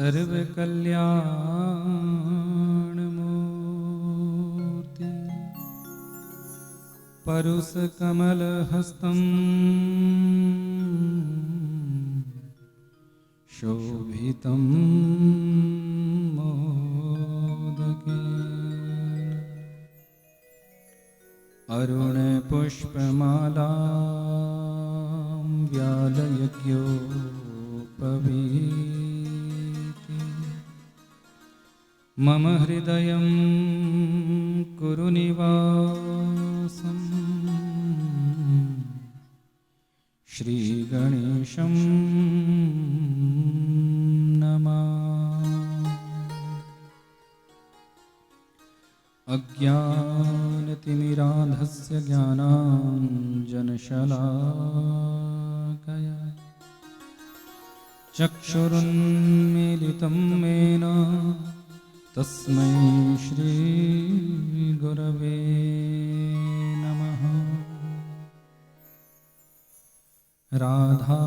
सर्वकल्याणमूर्ति परुषकमलहस्तं शोभितं मोदकेन अरुणपुष्पमालां व्यालयज्ञोपवीति मम हृदयं कुरु निवासम् श्रीगणेशं नमामि। अज्ञानतिमिरान्धस्य ज्ञानाञ्जनशलाकया चक्षुरुन्मीलितं येन तस्मै श्रीगुरवे नमः। राधा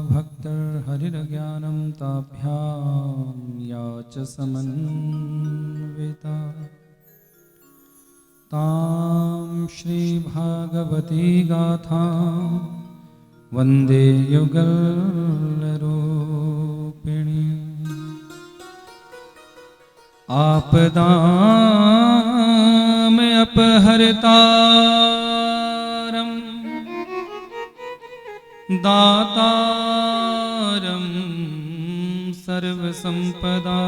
भक्तर्हरिर्ज्ञानं ताभ्यां या च समन्विता तां श्रीभागवती गाथा वन्दे युगलरूपिणी। आपदामपहर्तारं दातारं सर्वसम्पदा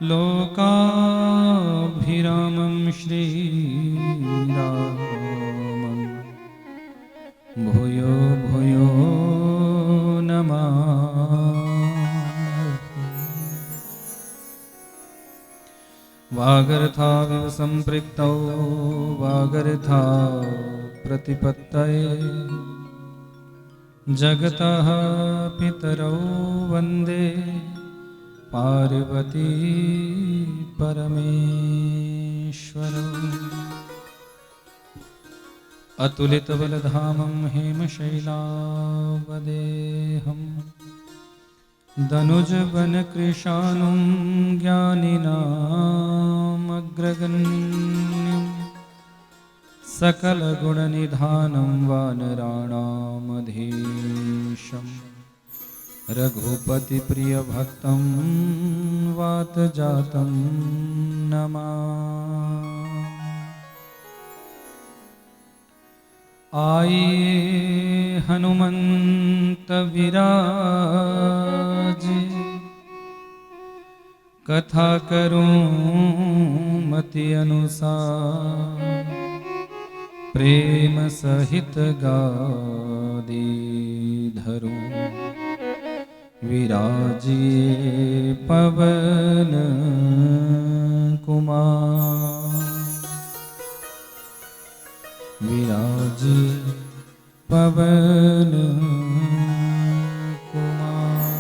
लोकाभिरामं श्रीरामं भूयो भूयो नमामि। वागर्थाविव सम्पृक्तौ वागर्था प्रतिपत्तये जगतः पितरौ वन्दे पार्वती परमेश्वरौ। अतुलितबलधामं हेमशैलावदेहं दनुजवनकृशानुं ज्ञानिनामग्रगण्यं सकलगुणनिधानं वानराणामधीशं रघुपतिप्रियभक्तं वातजातं नमामि। आइए हनुमंत विराज कथा करूं मति अनुसार प्रेम सहित गादी धरूं विराजिए पवन कुमार। विराजी पवन कुमार।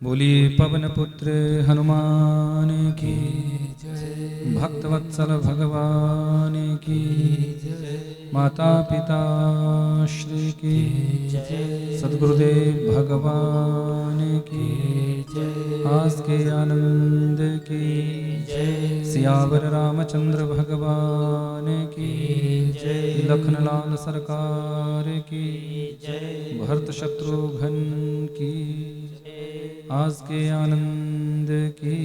बोलिए पवन पुत्र हनुमान की जय। भक्तवत्सल भगवान की जय। माता पिता श्री की जय। सद्गुरुदेव भगवान की जय। आज के आनंद की जय। सियावर रामचंद्र भगवान की जय। लखनलाल सरकार की जय। भरत शत्रुघ्न की आज के आनंद की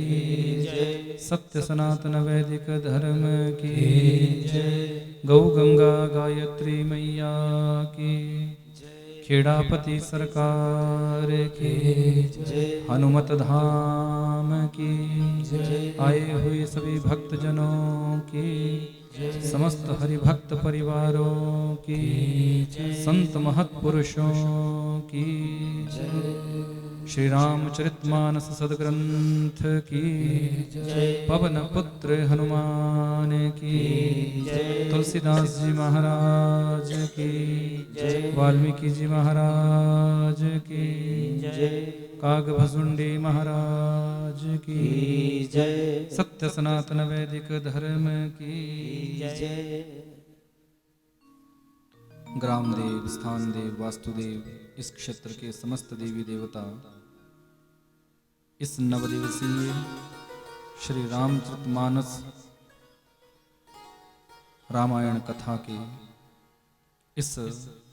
जय। सत्य सनातन वैदिक धर्म की जय। गौ गंगा गायत्री मैया की जय। खेड़ापति सरकार की जय। हनुमत धाम की जय। आए हुए सभी भक्तजनों की जय। समस्त हरिभक्त परिवारों की जय। संत महत्पुरुषों की जय। श्री रामचरितमानस सदग्रंथ की जय। पवन पुत्र हनुमान की जय। तुलसीदास जी महाराज की जय। वाल्मीकि जी महाराज की जय। कागभसुंडी महाराज की जय। सत्य सनातन वैदिक धर्म की जय। ग्राम देव, स्थान देव, वास्तुदेव, इस क्षेत्र के समस्त देवी देवता इस नवदिवसीय श्री रामचरितमानस रामायण कथा के इस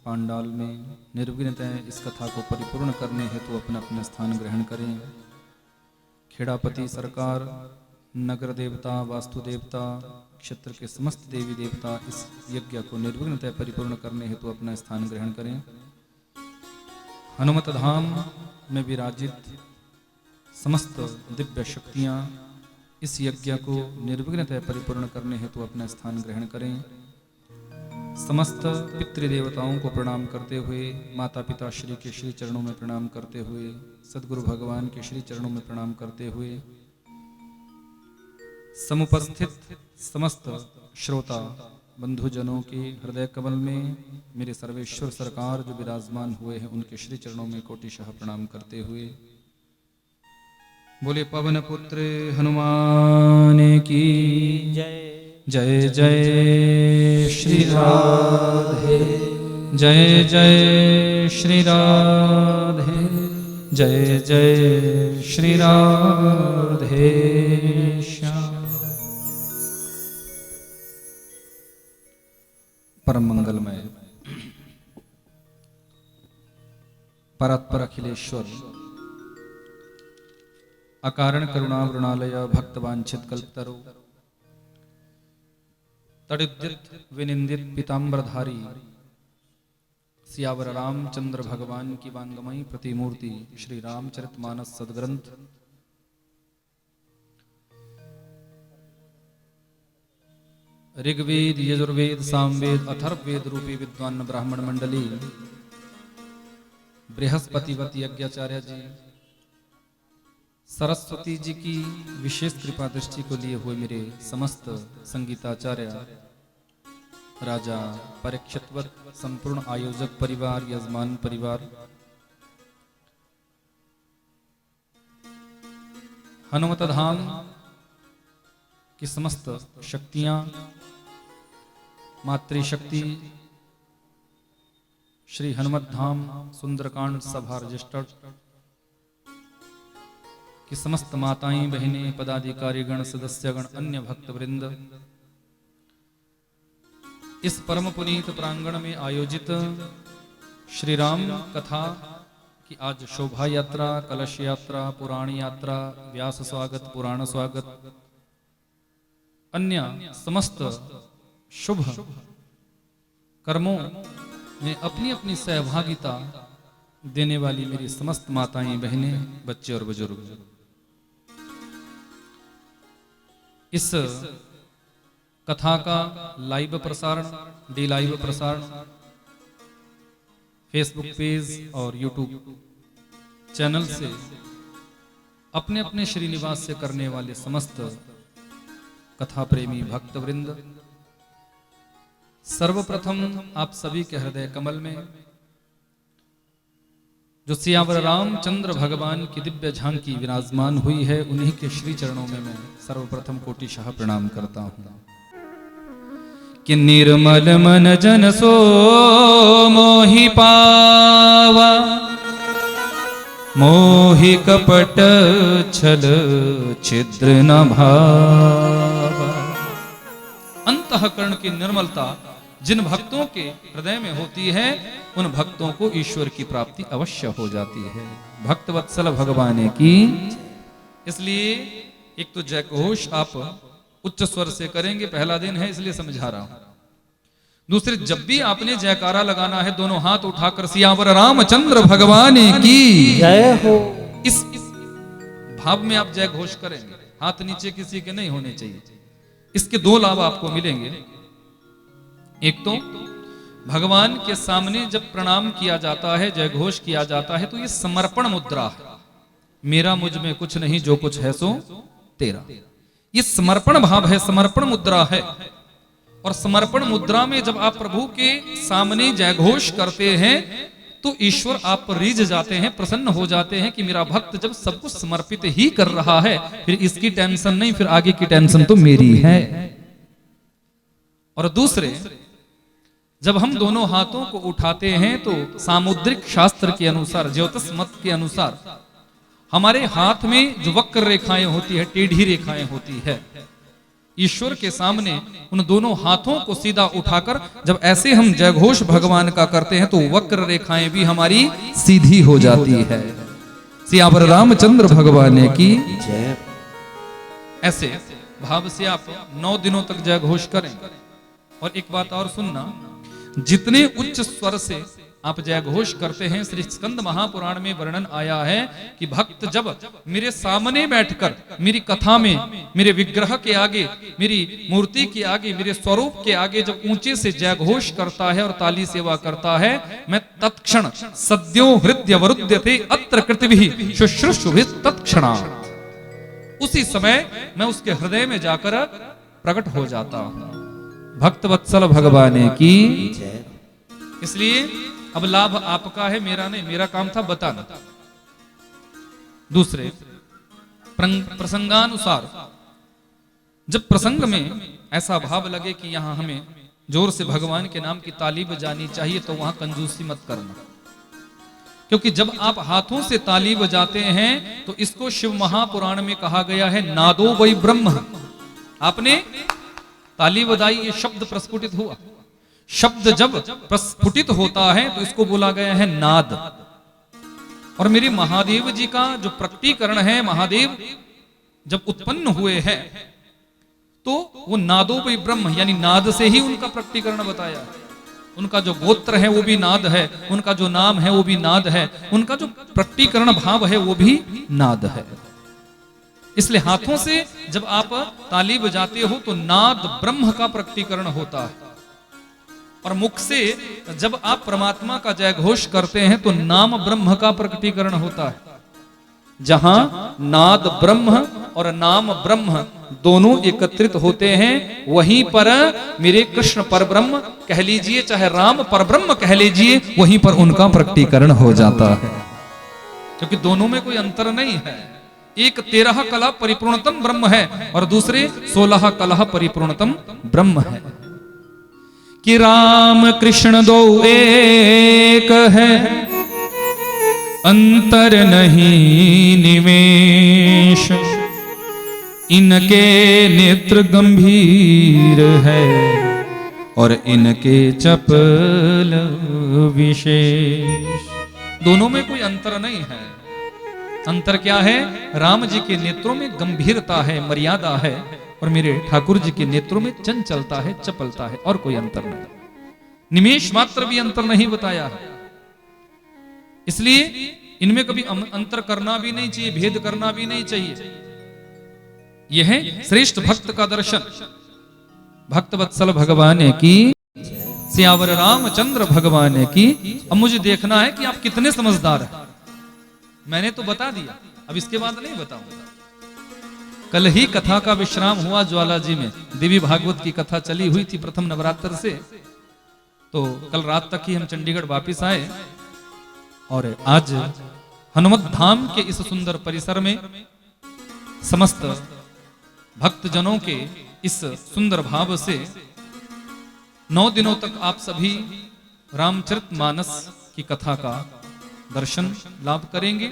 पांडाल में निर्विघ्नतः इस कथा को परिपूर्ण करने हेतु अपना अपना स्थान ग्रहण करें। खेड़ापति सरकार, नगर देवता, वास्तु देवता, क्षेत्र के समस्त देवी देवता इस यज्ञ को निर्विघ्नतः परिपूर्ण करने हेतु अपना स्थान ग्रहण करें। हनुमत धाम में विराजित समस्त दिव्य शक्तियां इस यज्ञ को निर्विघ्नतः परिपूर्ण करने हेतु अपना स्थान ग्रहण करें। समस्त पितृदेवताओं को प्रणाम करते हुए, माता पिता श्री के श्री चरणों में प्रणाम करते हुए, सद्गुरु भगवान के श्री चरणों में प्रणाम करते हुए, समुपस्थित समस्त श्रोता बंधुजनों के हृदय कमल में मेरे सर्वेश्वर सरकार जो विराजमान हुए हैं उनके श्री चरणों में कोटिशः प्रणाम करते हुए, बोले पवन पुत्र हनुमान की जय। जय जय श्री राधे, जय जय श्री राधे, जय जय श्री राधे श्याम। परम मंगलमय परात्पर अखिलेश्वर अकारण करुणा वृणालय भक्तवांछित कल्पतरु तड़िद्युत विनिंदित पीताम्बरधारी सियावर रामचंद्र भगवान की वांगमयी प्रतिमूर्ति श्री रामचरितमानस सदग्रंथ ऋग्वेद, यजुर्वेद, सामवेद, अथर्ववेद रूपी विद्वान ब्राह्मण मंडली, बृहस्पतिवत यज्ञाचार्य जी, सरस्वती जी की विशेष कृपा दृष्टि को लिए हुए मेरे समस्त संगीताचार्य, राजा परीक्षितवत संपूर्ण आयोजक परिवार, यजमान परिवार, हनुमत धाम की समस्त शक्तियां, मातृशक्ति, श्री हनुमत धाम सुंदरकांड सभा रजिस्टर्ड कि समस्त माताएं, बहनें, पदाधिकारीगण, सदस्यगण, अन्य भक्त वृंद इस परम पुनीत प्रांगण में आयोजित श्री राम कथा की आज शोभा यात्रा, कलश यात्रा, पुराण यात्रा, व्यास स्वागत, पुराण स्वागत, अन्य समस्त शुभ कर्मों में अपनी अपनी सहभागिता देने वाली मेरी समस्त माताएं, बहनें, बच्चे और बुजुर्ग इस कथा का लाइव प्रसारण, डी लाइव प्रसारण फेसबुक पेज और यूट्यूब चैनल से अपने अपने श्रीनिवास से करने वाले समस्त कथा प्रेमी भक्त वृंद, सर्वप्रथम आप सभी के हृदय कमल में जो सियावर रामचंद्र भगवान की दिव्य झांकी विराजमान हुई है उन्हीं के श्री चरणों में मैं सर्वप्रथम कोटिशः प्रणाम करता हूं कि निर्मल मन जन सो मोहि पावा, मोहि कपट छल छिद्र न भावा। अंतःकरण की निर्मलता जिन भक्तों के हृदय में होती है उन भक्तों को ईश्वर की प्राप्ति अवश्य हो जाती है। भक्तवत्सल भगवान की। इसलिए एक तो जय घोष आप उच्च स्वर से करेंगे, पहला दिन है इसलिए समझा रहा हूं। दूसरे, जब भी आपने जयकारा लगाना है दोनों हाथ उठाकर सियावर रामचंद्र भगवान की जय हो, इस भाव में आप जय घोष करेंगे। हाथ नीचे किसी के नहीं होने चाहिए। इसके दो लाभ आपको मिलेंगे। एक तो भगवान के सामने जब प्रणाम किया जाता है, जय घोष किया जाता है, तो ये समर्पण मुद्रा है। मेरा मुझ में कुछ नहीं, जो कुछ है सो तेरा। ये समर्पण भाव है, समर्पण मुद्रा है। और समर्पण मुद्रा में जब आप प्रभु के सामने जय घोष करते हैं तो ईश्वर आप पर रीझ जाते हैं, प्रसन्न हो जाते हैं कि मेरा भक्त जब सब कुछ समर्पित ही कर रहा है, फिर इसकी टेंशन नहीं, फिर आगे की टेंशन तो मेरी है। और दूसरे, जब हम दोनों हाथों को उठाते हैं तो सामुद्रिक शास्त्र के अनुसार, ज्योतिष मत के अनुसार, हमारे हाथ में जो वक्र रेखाएं होती है, टेढ़ी रेखाएं होती है, ईश्वर के सामने उन दोनों हाथों को सीधा उठाकर जब ऐसे हम जयघोष भगवान का करते हैं तो वक्र रेखाएं भी हमारी सीधी हो जाती है। सियावर रामचंद्र भगवान की जय। ऐसे भाव से आप 9 दिनों तक जयघोष करें। और एक बात और सुनना, जितने उच्च स्वर से आप जयघोष करते हैं, श्री स्कंद महापुराण में वर्णन आया है कि भक्त जब मेरे सामने बैठकर मेरी कथा में, मेरे विग्रह के आगे, मेरी मूर्ति के आगे, मेरे स्वरूप के आगे जब ऊंचे से जयघोष करता है और ताली सेवा करता है, मैं तत्क्षण सद्यो हृदय वरुध्यते अत्र कृतिभिः शुश्रूषुभिः तत्क्षणात्, उसी समय मैं उसके हृदय में जाकर प्रकट हो जाता हूं। भक्त वत्सल भगवान की। इसलिए अब लाभ आपका है, मेरा नहीं, मेरा काम था बताना। दूसरे, प्रसंगानुसार जब प्रसंग में ऐसा भाव लगे कि यहां हमें जोर से भगवान के नाम की ताली बजानी चाहिए, तो वहां कंजूसी मत करना, क्योंकि जब आप हाथों से ताली बजाते हैं तो इसको शिव महापुराण में कहा गया है नादो वै ब्रह्म। आपने ताली बजाई, ये शब्द प्रस्फुटित हुआ। शब्द जब प्रस्फुटित होता है तो इसको बोला गया है नाद। और मेरे महादेव जी का जो प्रकटीकरण है, महादेव जब उत्पन्न हुए हैं तो वो नादो वै ब्रह्म, यानी नाद से ही उनका प्रकटीकरण बताया। उनका जो गोत्र है वो भी नाद है, उनका जो नाम है वो भी नाद है, उनका जो प्रकटीकरण भाव है वो भी नाद है। इसलिए हाथों से जब आप ताली बजाते हो तो नाद ब्रह्म का प्रकटीकरण होता है, और मुख से जब आप परमात्मा का जयघोष करते हैं तो नाम ब्रह्म का प्रकटीकरण होता है। जहां नाद ब्रह्म और नाम ब्रह्म दोनों एकत्रित होते हैं, वहीं पर मेरे कृष्ण परब्रह्म कह लीजिए, चाहे राम परब्रह्म कह लीजिए, वहीं पर उनका प्रकटीकरण हो जाता है, क्योंकि दोनों में कोई अंतर नहीं है। एक 13 कला परिपूर्णतम ब्रह्म है और दूसरे 16 कला परिपूर्णतम ब्रह्म है। कि राम कृष्ण दो एक है, अंतर नहीं निमेष, इनके नेत्र गंभीर है और इनके चपल विशेष। दोनों में कोई अंतर नहीं है। अंतर क्या है? राम जी के नेत्रों में गंभीरता है, मर्यादा है, और मेरे ठाकुर जी के नेत्रों में चंचलता है, चपलता है, और कोई अंतर नहीं। निमेष मात्र भी अंतर नहीं बताया है। इसलिए इनमें कभी अंतर करना भी नहीं चाहिए, भेद करना भी नहीं चाहिए। यह है श्रेष्ठ भक्त का दर्शन। भक्त वत्सल भगवान की, सियावर रामचंद्र भगवान की। अब मुझे देखना है कि आप कितने समझदार हैं। मैंने तो बता दिया, अब इसके बाद नहीं बताऊंगा। कल ही कथा का विश्राम हुआ ज्वाला जी में, देवी भागवत की कथा चली हुई थी प्रथम नवरात्र से। तो कल रात तक ही हम चंडीगढ़ वापिस आए, और आज हनुमत धाम के इस सुंदर परिसर में समस्त भक्तजनों के इस सुंदर भाव से 9 दिनों तक आप सभी रामचरितमानस की कथा का दर्शन लाभ करेंगे।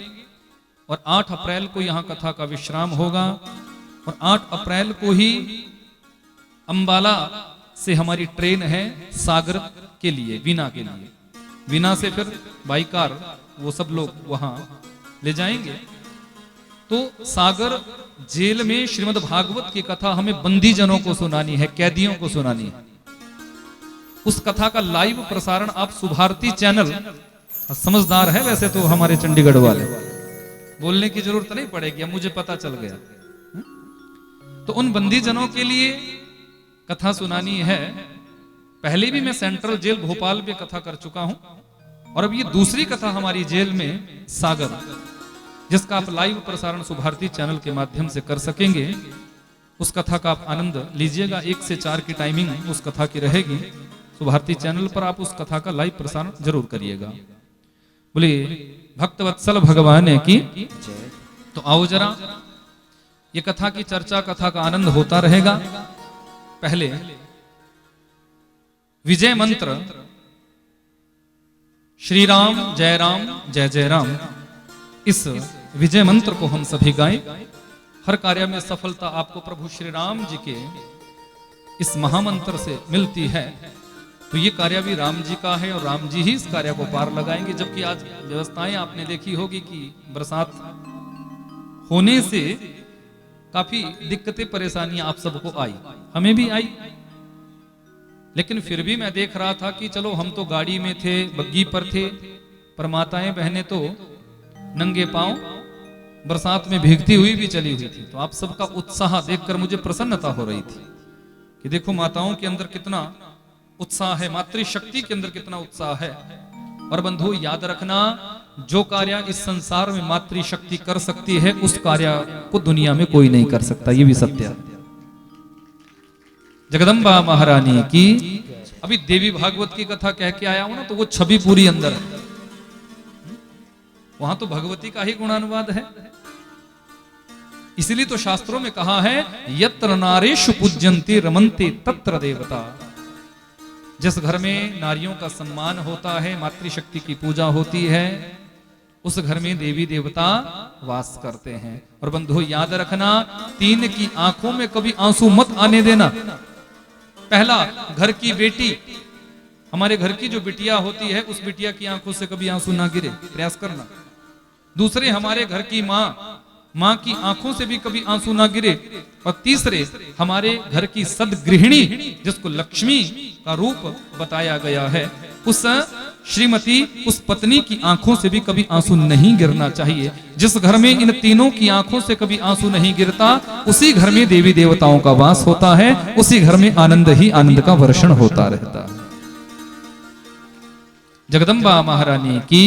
और 8 अप्रैल को यहां कथा का विश्राम होगा, और 8 अप्रैल को ही अंबाला से हमारी ट्रेन है सागर के लिए, वीना के लिए। वीना से फिर बाई कार वो सब लोग वहां ले जाएंगे। तो सागर जेल में श्रीमद् भागवत की कथा हमें बंदी जनों को सुनानी है, कैदियों को सुनानी है। उस कथा का लाइव प्रसारण आप सुभारती चैनल, समझदार है वैसे तो हमारे चंडीगढ़ वाले, बोलने की जरूरत नहीं पड़ेगी, अब मुझे पता चल गया। तो उन बंदी जनों के लिए कथा सुनानी है। पहले भी मैं सेंट्रल जेल भोपाल में कथा कर चुका हूं, और अब ये दूसरी कथा हमारी जेल में सागर, जिसका आप लाइव प्रसारण सुभारती चैनल के माध्यम से कर सकेंगे। उस कथा का आप आनंद लीजिएगा। 1 से 4 की टाइमिंग उस कथा की रहेगी। सुभारती चैनल पर आप उस कथा का लाइव प्रसारण जरूर करिएगा। बोलिए भक्तवत्सल भगवान की। जय। तो आओ जरा ये कथा की चर्चा, कथा का आनंद होता रहेगा। पहले विजय मंत्र श्री राम जय जय राम, इस विजय मंत्र को हम सभी गाएं। हर कार्य में सफलता आपको प्रभु श्री राम जी के इस महामंत्र से मिलती है। तो ये कार्य भी राम जी का है और राम जी ही इस कार्य को पार लगाएंगे। जबकि आज व्यवस्थाएं आपने देखी होगी कि बरसात होने से काफी दिक्कतें परेशानियां आप सबको आई, हमें भी आई। लेकिन फिर भी मैं देख रहा था कि चलो हम तो गाड़ी में थे, बग्गी पर थे, पर माताएं बहनें तो नंगे पांव बरसात में भीगती हुई भी चली हुई थी। तो आप सबका उत्साह देखकर मुझे प्रसन्नता हो रही थी कि देखो माताओं के अंदर कितना उत्साह है, मातृशक्ति के अंदर कितना उत्साह है। और बंधु याद रखना, जो कार्य इस संसार में मातृशक्ति कर सकती है उस कार्य को दुनिया में कोई नहीं कर सकता, ये भी सत्य है। जगदम्बा महारानी की। अभी देवी भागवत की कथा कह के आया हूं ना, तो वो छवि पूरी अंदर है। वहां तो भगवती का ही गुणानुवाद है। इसलिए तो शास्त्रों में कहा है यत्र नारेषु पूज्यन्ते रमन्ते तत्र देवता। जिस घर में नारियों का सम्मान होता है, मातृशक्ति की पूजा होती है, उस घर में देवी देवता वास करते हैं। और बंधु याद रखना, तीन की आंखों में कभी आंसू मत आने देना। पहला, घर की बेटी, हमारे घर की जो बिटिया होती है उस बिटिया की आंखों से कभी आंसू ना गिरे, प्रयास करना। दूसरे, हमारे घर की माँ की आंखों से भी कभी आंसू ना गिरे। और तीसरे, हमारे घर की सदगृहिणी, जिसको लक्ष्मी का रूप बताया गया है, उस श्रीमती, उस पत्नी की आंखों से भी कभी आंसू नहीं गिरना चाहिए। जिस घर में इन तीनों की आंखों से कभी आंसू नहीं गिरता, उसी घर में देवी देवताओं का वास होता है, उसी घर में आनंद ही आनंद का वर्षण होता रहता है। जगदम्बा महारानी की,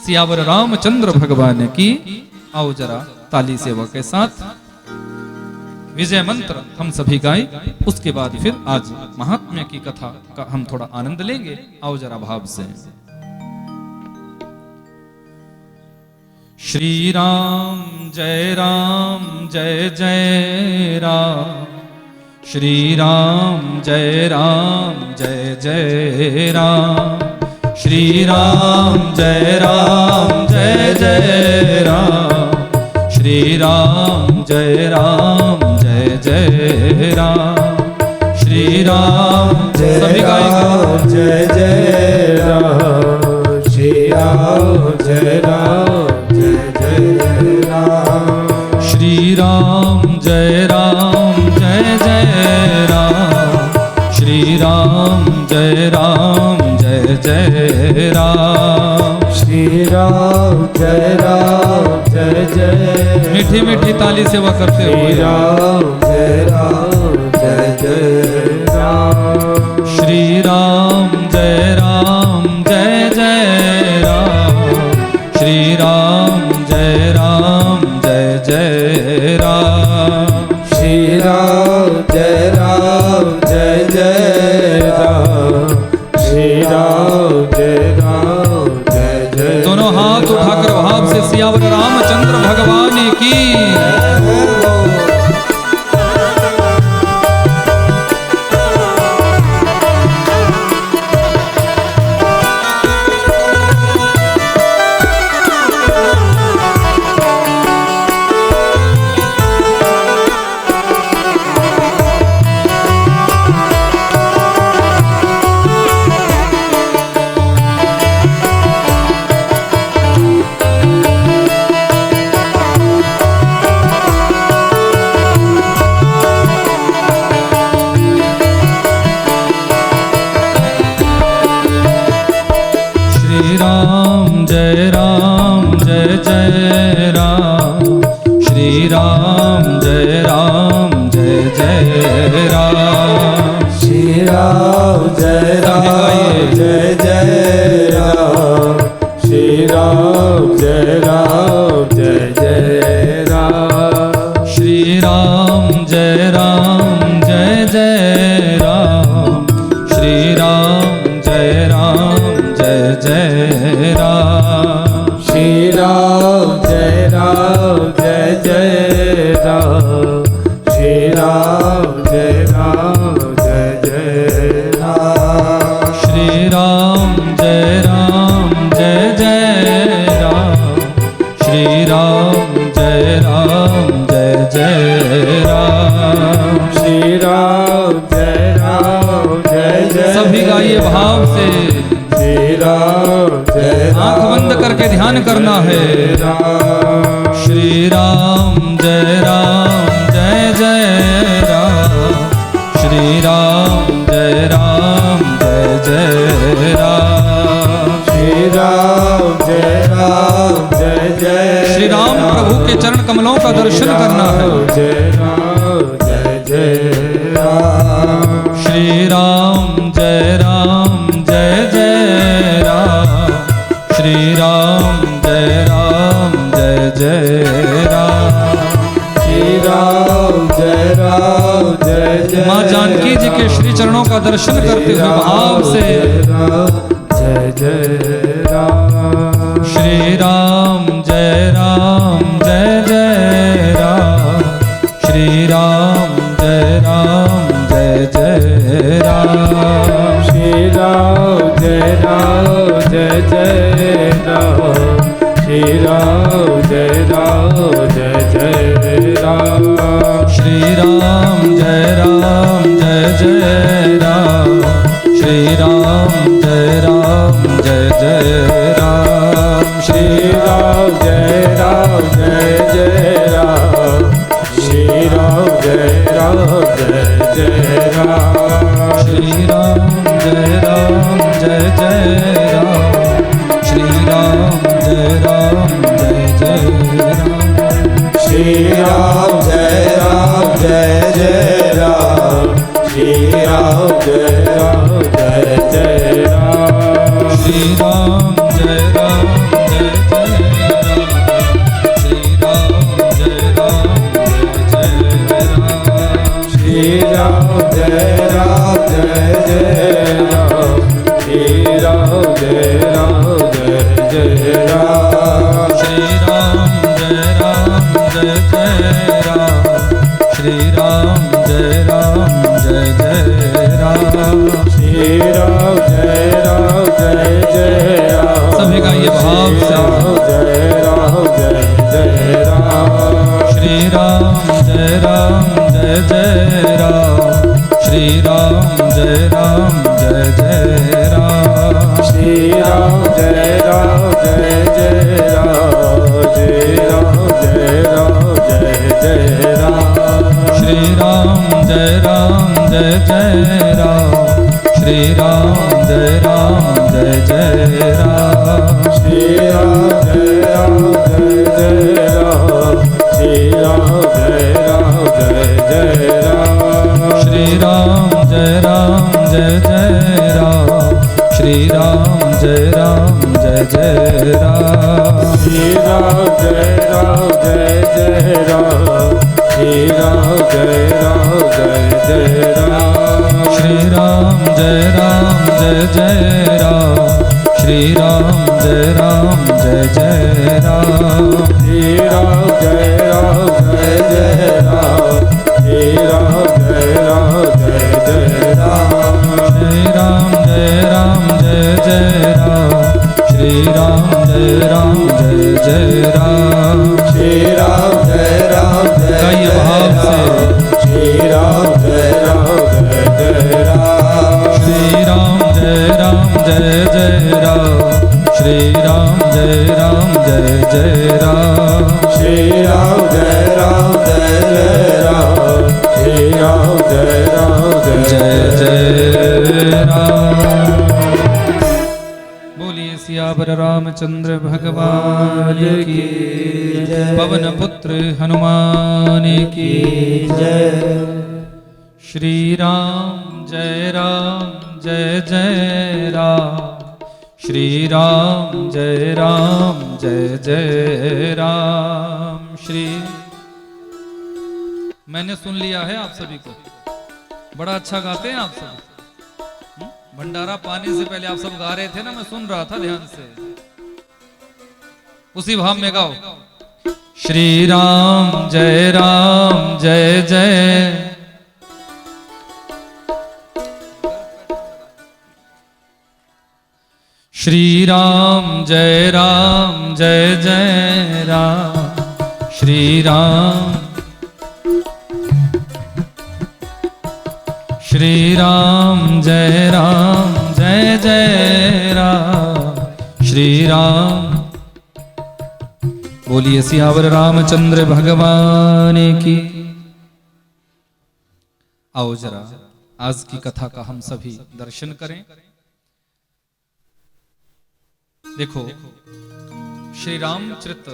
सियावर रामचंद्र भगवान की। आओ जरा ताली सेवा के साथ विजय मंत्र हम सभी गाएं। उसके बाद फिर आज महात्म्य की कथा का हम थोड़ा आनंद लेंगे। आओ जरा भाव से। श्री राम जय जय राम, श्री राम जय जय राम, श्री राम जय जय राम, श्री राम जय जय राम, श्री राम सभी गाएंगे। जय जय राम, श्री राम जय जय राम, श्री राम जय जय राम, श्री राम जय जय राम, श्री राम जय जय। मीठी मीठी ताली सेवा करते हुए। श्री राम जय राम, श्री राम जय जय राम, श्री राम जय जय राम, श्री राम जय जय राम, श्री राम जय जय। दोनों हाथ उठाकर भाव से सियावर रामचंद्र भगवान की। जय राम, श्री राम जय जय राम, श्री राम जय जय राम, श्री राम जय जय राम, श्री राम जय जय राम, श्री राम जय जय राम। जय राम। श्री राम जय जय सभी गाइए भाव से। श्री राम जय आंख बंद करके ध्यान करना है। राम। श्री राम जय जय राम। श्री राम जय जय राम। श्री राम जय जय। श्री राम प्रभु के चरण कमलों का दर्शन करना है। जय राम जय राम। श्री राम जय जय राम। श्री राम जय जय राम। श्री राम जय जय। माँ जानकी जी के श्री चरणों का दर्शन करते हुए भाव से। जय जय राम। श्री राम जय जय राम। श्री राम जय जय राम। श्री राम जय जय राम। श्री राम जय जय राम। श्री राम जय जय राम। श्री राम जय जय राम। श्री राम जय जय राम। श्री राम जय जय राम। श्री राम जय जय राम। श्री राम जय जय राम। श्री राम जय जय राम। श्री राम जय जय राम। श्री राम जय जय राम। श्री राम जय जय राम। श्री राम जय जय राम। श्री राम जय जय राम। श्री राम जय जय राम। श्री राम जय जय राम। श्री राम जय जय राम। सभी का ये भाव से। जय जय राम। श्री राम जय जय राम। श्री राम जय जय राम। श्री राम जय जय राम। श्री राम जय राम। श्री राम जय जय राम। श्री राम जय जय राम। श्री राम जय राम। श्री राम जय राम। श्री राम जय जय राम। श्री राम जय जय राम। श्री राम जय जय राम। श्री राम जय राम। श्री राम जय जय राम। श्री राम जय जय राम। श्री राम जय जय राम। श्री राम जय राम। श्री राम जय जय राम। श्री राम जय जय राम। श्री राम जय गाइए भाव से। श्री राम जय जय राम। श्री राम जय जय राम। श्री राम जय जय राम। श्री राम जय जय राम। श्री राम जय जय राम। बोलिए सियावर रामचंद्र भगवान की पवन पुत्र हनुमान की जय। श्री राम जय जय राम। श्री राम जय जय राम। श्री मैंने सुन लिया है आप सभी को, बड़ा अच्छा गाते हैं आप सब। भंडारा पाने से पहले आप सब गा रहे थे ना, मैं सुन रहा था ध्यान से। उसी भाव में गाओ। श्री राम जय जय। श्री राम जय जय राम। श्री राम श्री राम जय राम श्री राम। बोलिए सियावर रामचंद्र भगवान की। आओ जरा आज की कथा का हम सभी दर्शन करें। देखो, श्री रामचरित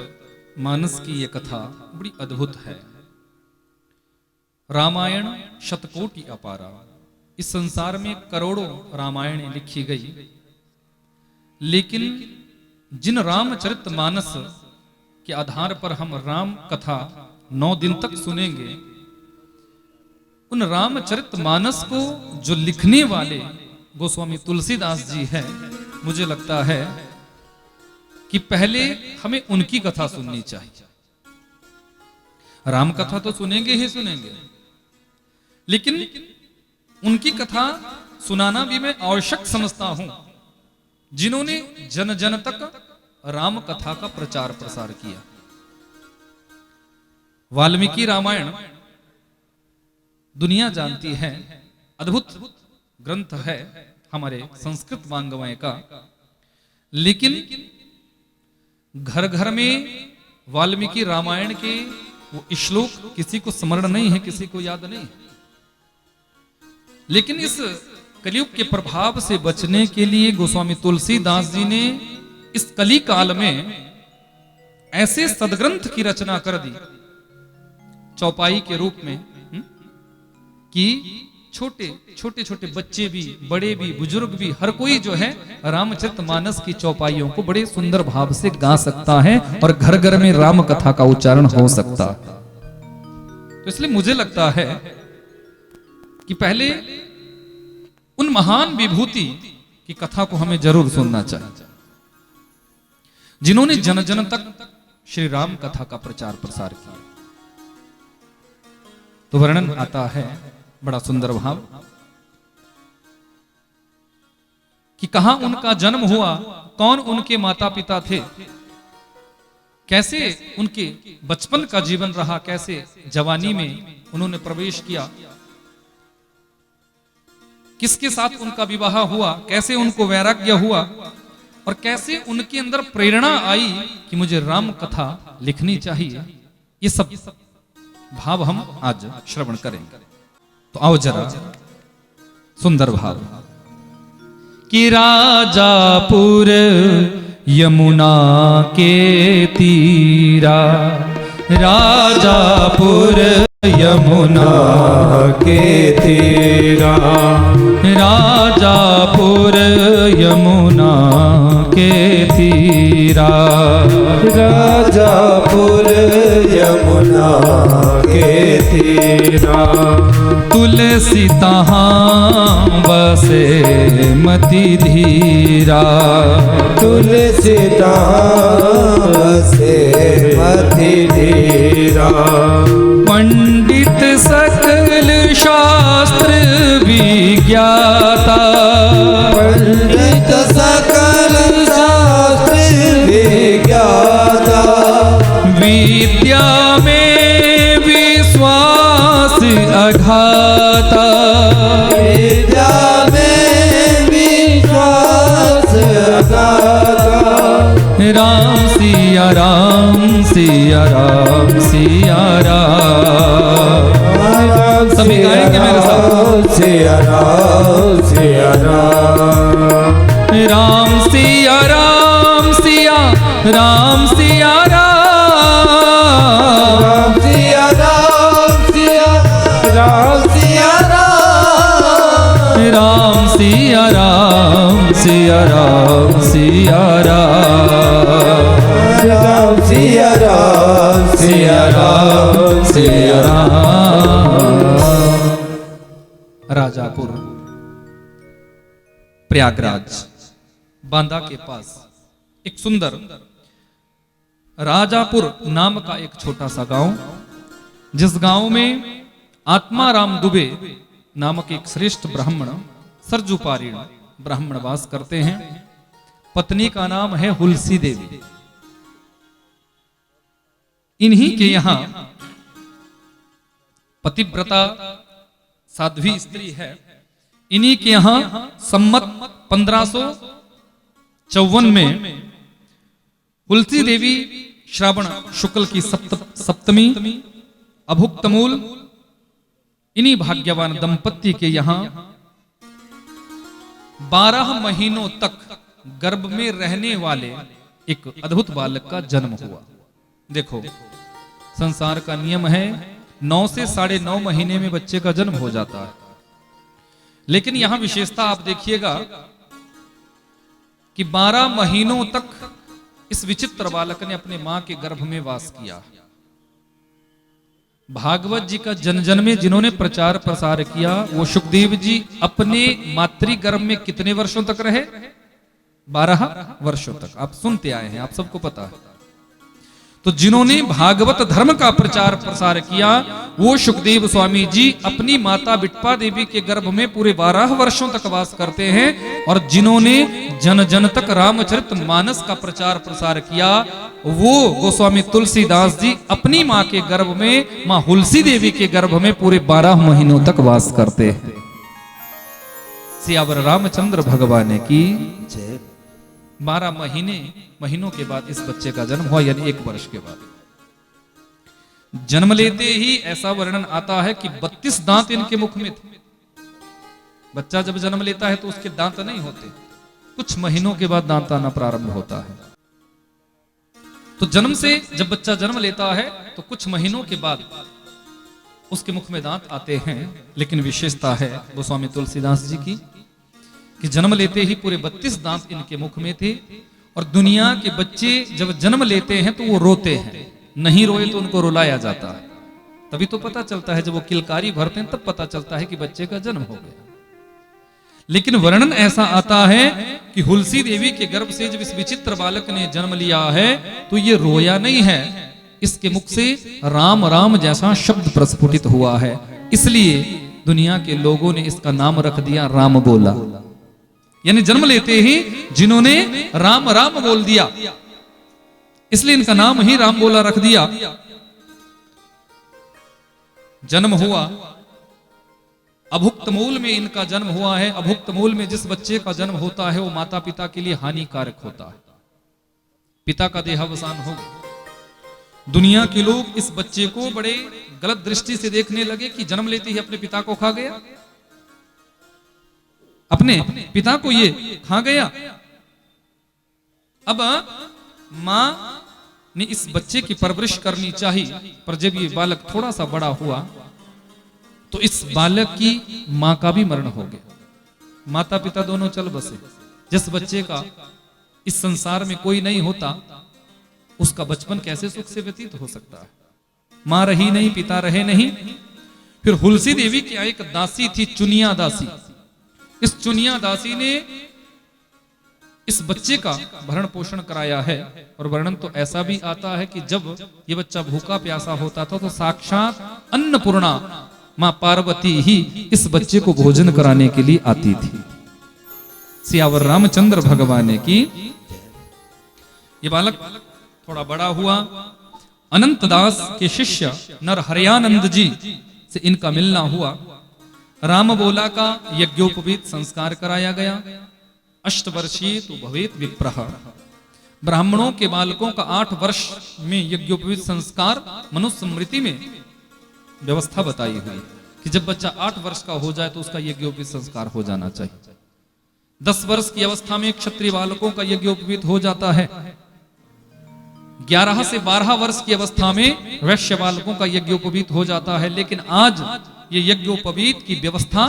मानस की ये कथा बड़ी अद्भुत है। रामायण शतकोटि अपारा। इस संसार में करोड़ों रामायणें लिखी गई, लेकिन जिन रामचरित मानस के आधार पर हम राम कथा 9 दिन तक सुनेंगे, उन रामचरित मानस को जो लिखने वाले गोस्वामी तुलसीदास जी हैं, मुझे लगता है कि पहले हमें उनकी कथा सुननी चाहिए। राम कथा तो सुनेंगे ही सुनेंगे, लेकिन उनकी कथा सुनाना भी मैं आवश्यक समझता हूं, जिन्होंने जन जन तक राम कथा का प्रचार प्रसार किया। वाल्मीकि रामायण दुनिया जानती है, अद्भुत ग्रंथ है हमारे संस्कृत वाङ्मय का, लेकिन घर घर में वाल्मीकि रामायण के वो श्लोक किसी को स्मरण नहीं है, किसी को याद नहीं है। लेकिन इस कलयुग के प्रभाव से बचने के लिए गोस्वामी तुलसीदास जी ने इस कली काल में ऐसे सदग्रंथ की रचना कर दी चौपाई के रूप में, कि छोटे छोटे बच्चे भी, बड़े भी, बुजुर्ग भी, हर कोई जो है रामचरितमानस की चौपाइयों को बड़े सुंदर भाव से गा सकता है और घर घर में राम कथा का उच्चारण हो सकता है। तो इसलिए मुझे लगता है कि पहले उन महान विभूति की कथा को हमें जरूर सुनना चाहिए, जिन्होंने जन जन तक श्री राम कथा का प्रचार प्रसार किया। तो वर्णन आता है बड़ा सुंदर भाव कि कहां उनका जन्म हुआ, कौन उनके माता पिता थे, कैसे उनके बचपन का जीवन रहा, कैसे जवानी में उन्होंने प्रवेश किया, किसके साथ उनका विवाह हुआ, कैसे उनको वैराग्य हुआ और कैसे उनके अंदर प्रेरणा आई कि मुझे राम कथा लिखनी चाहिए। ये सब भाव हम आज श्रवण करेंगे। तो आओ जरा सुंदर भाव कि राजापुर यमुना के तीरा, राजापुर यमुना के तीरा, राजापुर यमुना के तीरा, राजापुर यमुना के तीरा, तुलसी तहाँ बसे मति धीरा, तुलसी से मति धीरा, पंडित सकल शास्त्र विज्ञाता, पंडित सकल शास्त्र विज्ञाता, विद्या में विश्वास अघाता, विद्या में विश्वास अघाता, राम सिया राम सिया राम सिया राम। सभी गाएंगे मेरे साथ। सिया राम सिया राम, राम सिया राम सिया राम सिया राम, राम सिया राम सिया राम सिया राम, राम सिया राम सिया राम सिया राम, राम सिया राम सिया राम सिया राम। राजापुर प्रयागराज बांदा के पास एक सुंदर राजापुर नाम का एक छोटा सा गांव, जिस गांव में आत्माराम दुबे नामक एक श्रेष्ठ ब्राह्मण सरजुपारीण ब्राह्मण वास करते हैं। पत्नी का नाम है हुलसी देवी। इन्हीं के यहां पतिव्रता साध्वी स्त्री है। इन्हीं के यहां सम्मत 1554 में तुलसी देवी श्रावण शुक्ल की सप्तमी अभुक्तमूल इन्हीं भाग्यवान दंपत्ति के यहां 12 महीनों तक गर्भ में रहने वाले एक अद्भुत बालक का जन्म हुआ। देखो, संसार का नियम है 9 से 9.5 महीने में बच्चे का जन्म हो जाता है, लेकिन यहां विशेषता आप देखिएगा कि 12 महीनों तक इस विचित्र बालक ने अपने मां के गर्भ में वास किया। भागवत जी का जन जन में जिन्होंने प्रचार प्रसार किया वो सुखदेव जी अपने मातृ गर्भ में कितने वर्षों तक रहे? 12 वर्षों तक। आप सुनते आए हैं, आप सबको पता है। तो जिन्होंने भागवत धर्म का प्रचार प्रसार किया वो सुखदेव स्वामी जी अपनी माता बिट्पा देवी के गर्भ में पूरे 12 वर्षों तक वास करते हैं। और जिन्होंने जन जन तक रामचरित मानस का प्रचार प्रसार किया वो गोस्वामी तुलसीदास जी अपनी मां के गर्भ में मां हुलसी देवी के गर्भ में पूरे 12 महीनों तक वास करते हैं। सियावर रामचंद्र भगवान की जय। 12 महीनों के बाद इस बच्चे का जन्म हुआ, यानी 1 वर्ष के बाद। जन्म लेते ही ऐसा वर्णन आता है कि 32 दांत इनके मुख में थे। बच्चा जब जन्म लेता है तो उसके दांत नहीं होते, कुछ महीनों के बाद दांत आना प्रारंभ होता है। तो जन्म से जब बच्चा जन्म लेता है तो कुछ महीनों के बाद उसके मुख में दांत आते हैं। लेकिन विशेषता है गोस्वामी तुलसीदास जी की कि जन्म लेते ही पूरे 32 दांत इनके मुख में थे। और दुनिया के बच्चे जब जन्म लेते हैं तो वो रोते हैं, नहीं रोए तो उनको रुलाया जाता है। तभी तो पता चलता है, जब वो किलकारी भरते हैं तब पता चलता है कि बच्चे का जन्म हो गया। लेकिन वर्णन ऐसा आता है कि हुलसी देवी के गर्भ से जब इस विचित्र बालक ने जन्म लिया है तो ये रोया नहीं है, इसके मुख से राम राम जैसा शब्द प्रस्फुटित हुआ है। इसलिए दुनिया के लोगों ने इसका नाम रख दिया राम बोला। यानी जन्म लेते ही जिन्होंने राम राम बोल दिया, इसलिए इनका नाम ही राम बोला रख दिया। जन्म हुआ अभुक्त मूल में, इनका जन्म हुआ है। अभुक्त मूल में जिस बच्चे का जन्म होता है वो माता पिता के लिए हानिकारक होता है। पिता का देहावसान हो गया। दुनिया के लोग इस बच्चे को बड़े गलत दृष्टि से देखने लगे कि जन्म लेते ही अपने पिता को खा गया, अपने पिता को ये खा गया। अब मां ने इस बच्चे की परवरिश करनी चाहिए, पर जब ये बालक थोड़ा सा बड़ा हुआ तो इस बालक की मां का भी मरण हो गया। माता पिता दोनों चल बसे। जिस बच्चे का इस संसार में कोई नहीं होता उसका बचपन कैसे सुख से व्यतीत हो सकता है? मां रही नहीं, पिता रहे नहीं। फिर हुलसी देवी की एक दासी थी, चुनिया दासी। इस चुनिया दासी ने इस बच्चे का भरण पोषण कराया है। और वर्णन तो ऐसा भी आता है कि जब ये बच्चा भूखा प्यासा होता था तो साक्षात अन्नपूर्णा मां पार्वती ही इस बच्चे को भोजन कराने के लिए आती थी। सियावर रामचंद्र भगवान की। ये बालक थोड़ा बड़ा हुआ, अनंत दास के शिष्य नरहरयानंद जी से इनका मिलना हुआ। राम बोला का यज्ञोपवीत संस्कार कराया गया। अष्टवर्षीय तो भवेत विप्रः। ब्राह्मणों के बालकों का 8 वर्ष में यज्ञोपवीत संस्कार मनुष्य स्मृति में व्यवस्था बताई हुई कि जब बच्चा 8 वर्ष का हो जाए तो उसका यज्ञोपवीत संस्कार हो जाना चाहिए। 10 वर्ष की अवस्था में क्षत्रिय बालकों का यज्ञोपवीत हो जाता है। 11 से 12 वर्ष की अवस्था में वैश्य बालकों का यज्ञोपवीत हो जाता है। लेकिन आज ये यज्ञोपवीत की व्यवस्था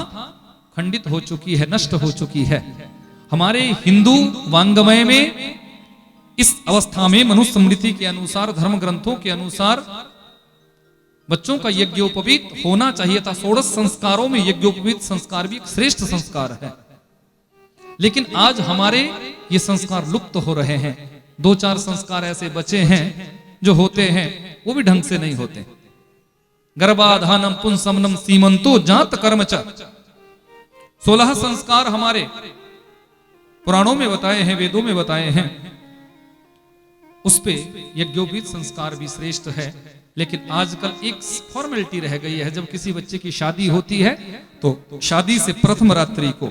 खंडित हो चुकी है, नष्ट हो चुकी है। हमारे हिंदू वांग्मय में इस अवस्था में मनुष्य स्मृति के अनुसार, धर्म ग्रंथों के अनुसार बच्चों का यज्ञोपवीत होना चाहिए था। 16 संस्कारों में यज्ञोपवीत संस्कार भी एक श्रेष्ठ संस्कार है। लेकिन आज हमारे ये संस्कार लुप्त हो रहे हैं। 2-4 संस्कार ऐसे बचे हैं जो होते हैं वो भी ढंग से नहीं होते। गर्भाधानम पुंसमनम सीमंतो जात कर्मच। 16 संस्कार हमारे पुराणों में बताए हैं, वेदों में बताए हैं। उस पे यज्ञोपवीत संस्कार भी श्रेष्ठ है। लेकिन आजकल एक फॉर्मेलिटी रह गई है, जब किसी बच्चे की शादी होती है तो शादी से प्रथम रात्रि को,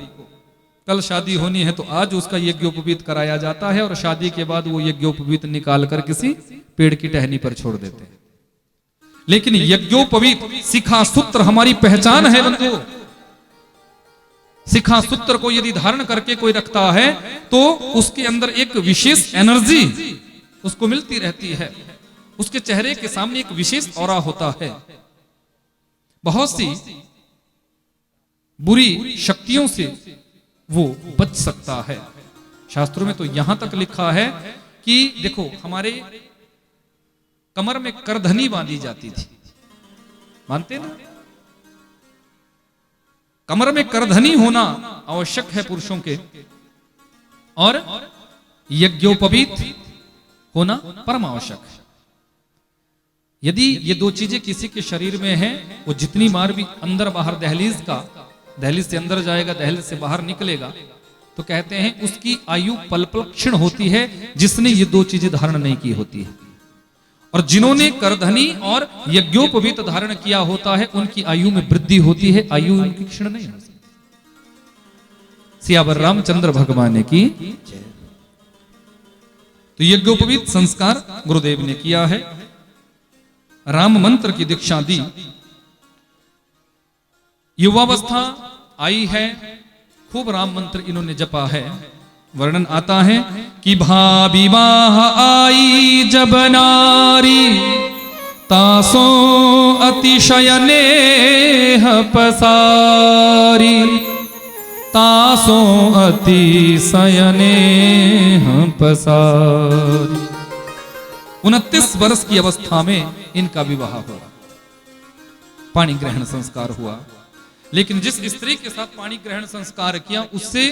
कल शादी होनी है तो आज उसका यज्ञोपवीत कराया जाता है और शादी के बाद वो यज्ञोपवीत निकाल कर किसी पेड़ की टहनी पर छोड़ देते हैं। लेकिन यज्ञोपवीत शिखा सूत्र हमारी पहचान है बंधु। शिखा सूत्र को यदि धारण करके कोई रखता है तो उसके अंदर एक विशेष एनर्जी उसको मिलती रहती है, उसके चेहरे के सामने एक विशेष ऑरा होता है, बहुत सी बुरी शक्तियों से वो बच सकता है। शास्त्रों में तो यहां तक लिखा है कि देखो हमारे कमर में करधनी बांधी जाती थी, मानते ना? कमर में करधनी होना आवश्यक है पुरुषों के, और यज्ञोपवीत होना परम आवश्यक है। यदि ये दो चीजें किसी के शरीर में हैं, वो जितनी बार भी अंदर बाहर दहलीज से अंदर जाएगा, दहलीज से बाहर निकलेगा, तो कहते हैं उसकी आयु पल पल क्षीण होती है, जिसने ये दो चीजें धारण नहीं की होती है। और जिन्होंने करधनी और यज्ञोपवीत धारण किया होता है उनकी आयु में वृद्धि होती है, आयु उनकी क्षीण नहीं हो सकती। सियावर रामचंद्र भगवान की। तो यज्ञोपवीत संस्कार गुरुदेव ने किया है, राम मंत्र की दीक्षा दी, युवावस्था आई है, खूब राम मंत्र इन्होंने जपा है। वर्णन आता है कि भाभी माह आई जब नारी, तासो अतिशय नेह पसारी, तासो अतिशय नेह पसारी। 29 वर्ष की अवस्था में इनका विवाह हुआ, पाणी ग्रहण संस्कार हुआ। लेकिन जिस स्त्री के साथ पाणी ग्रहण संस्कार किया उससे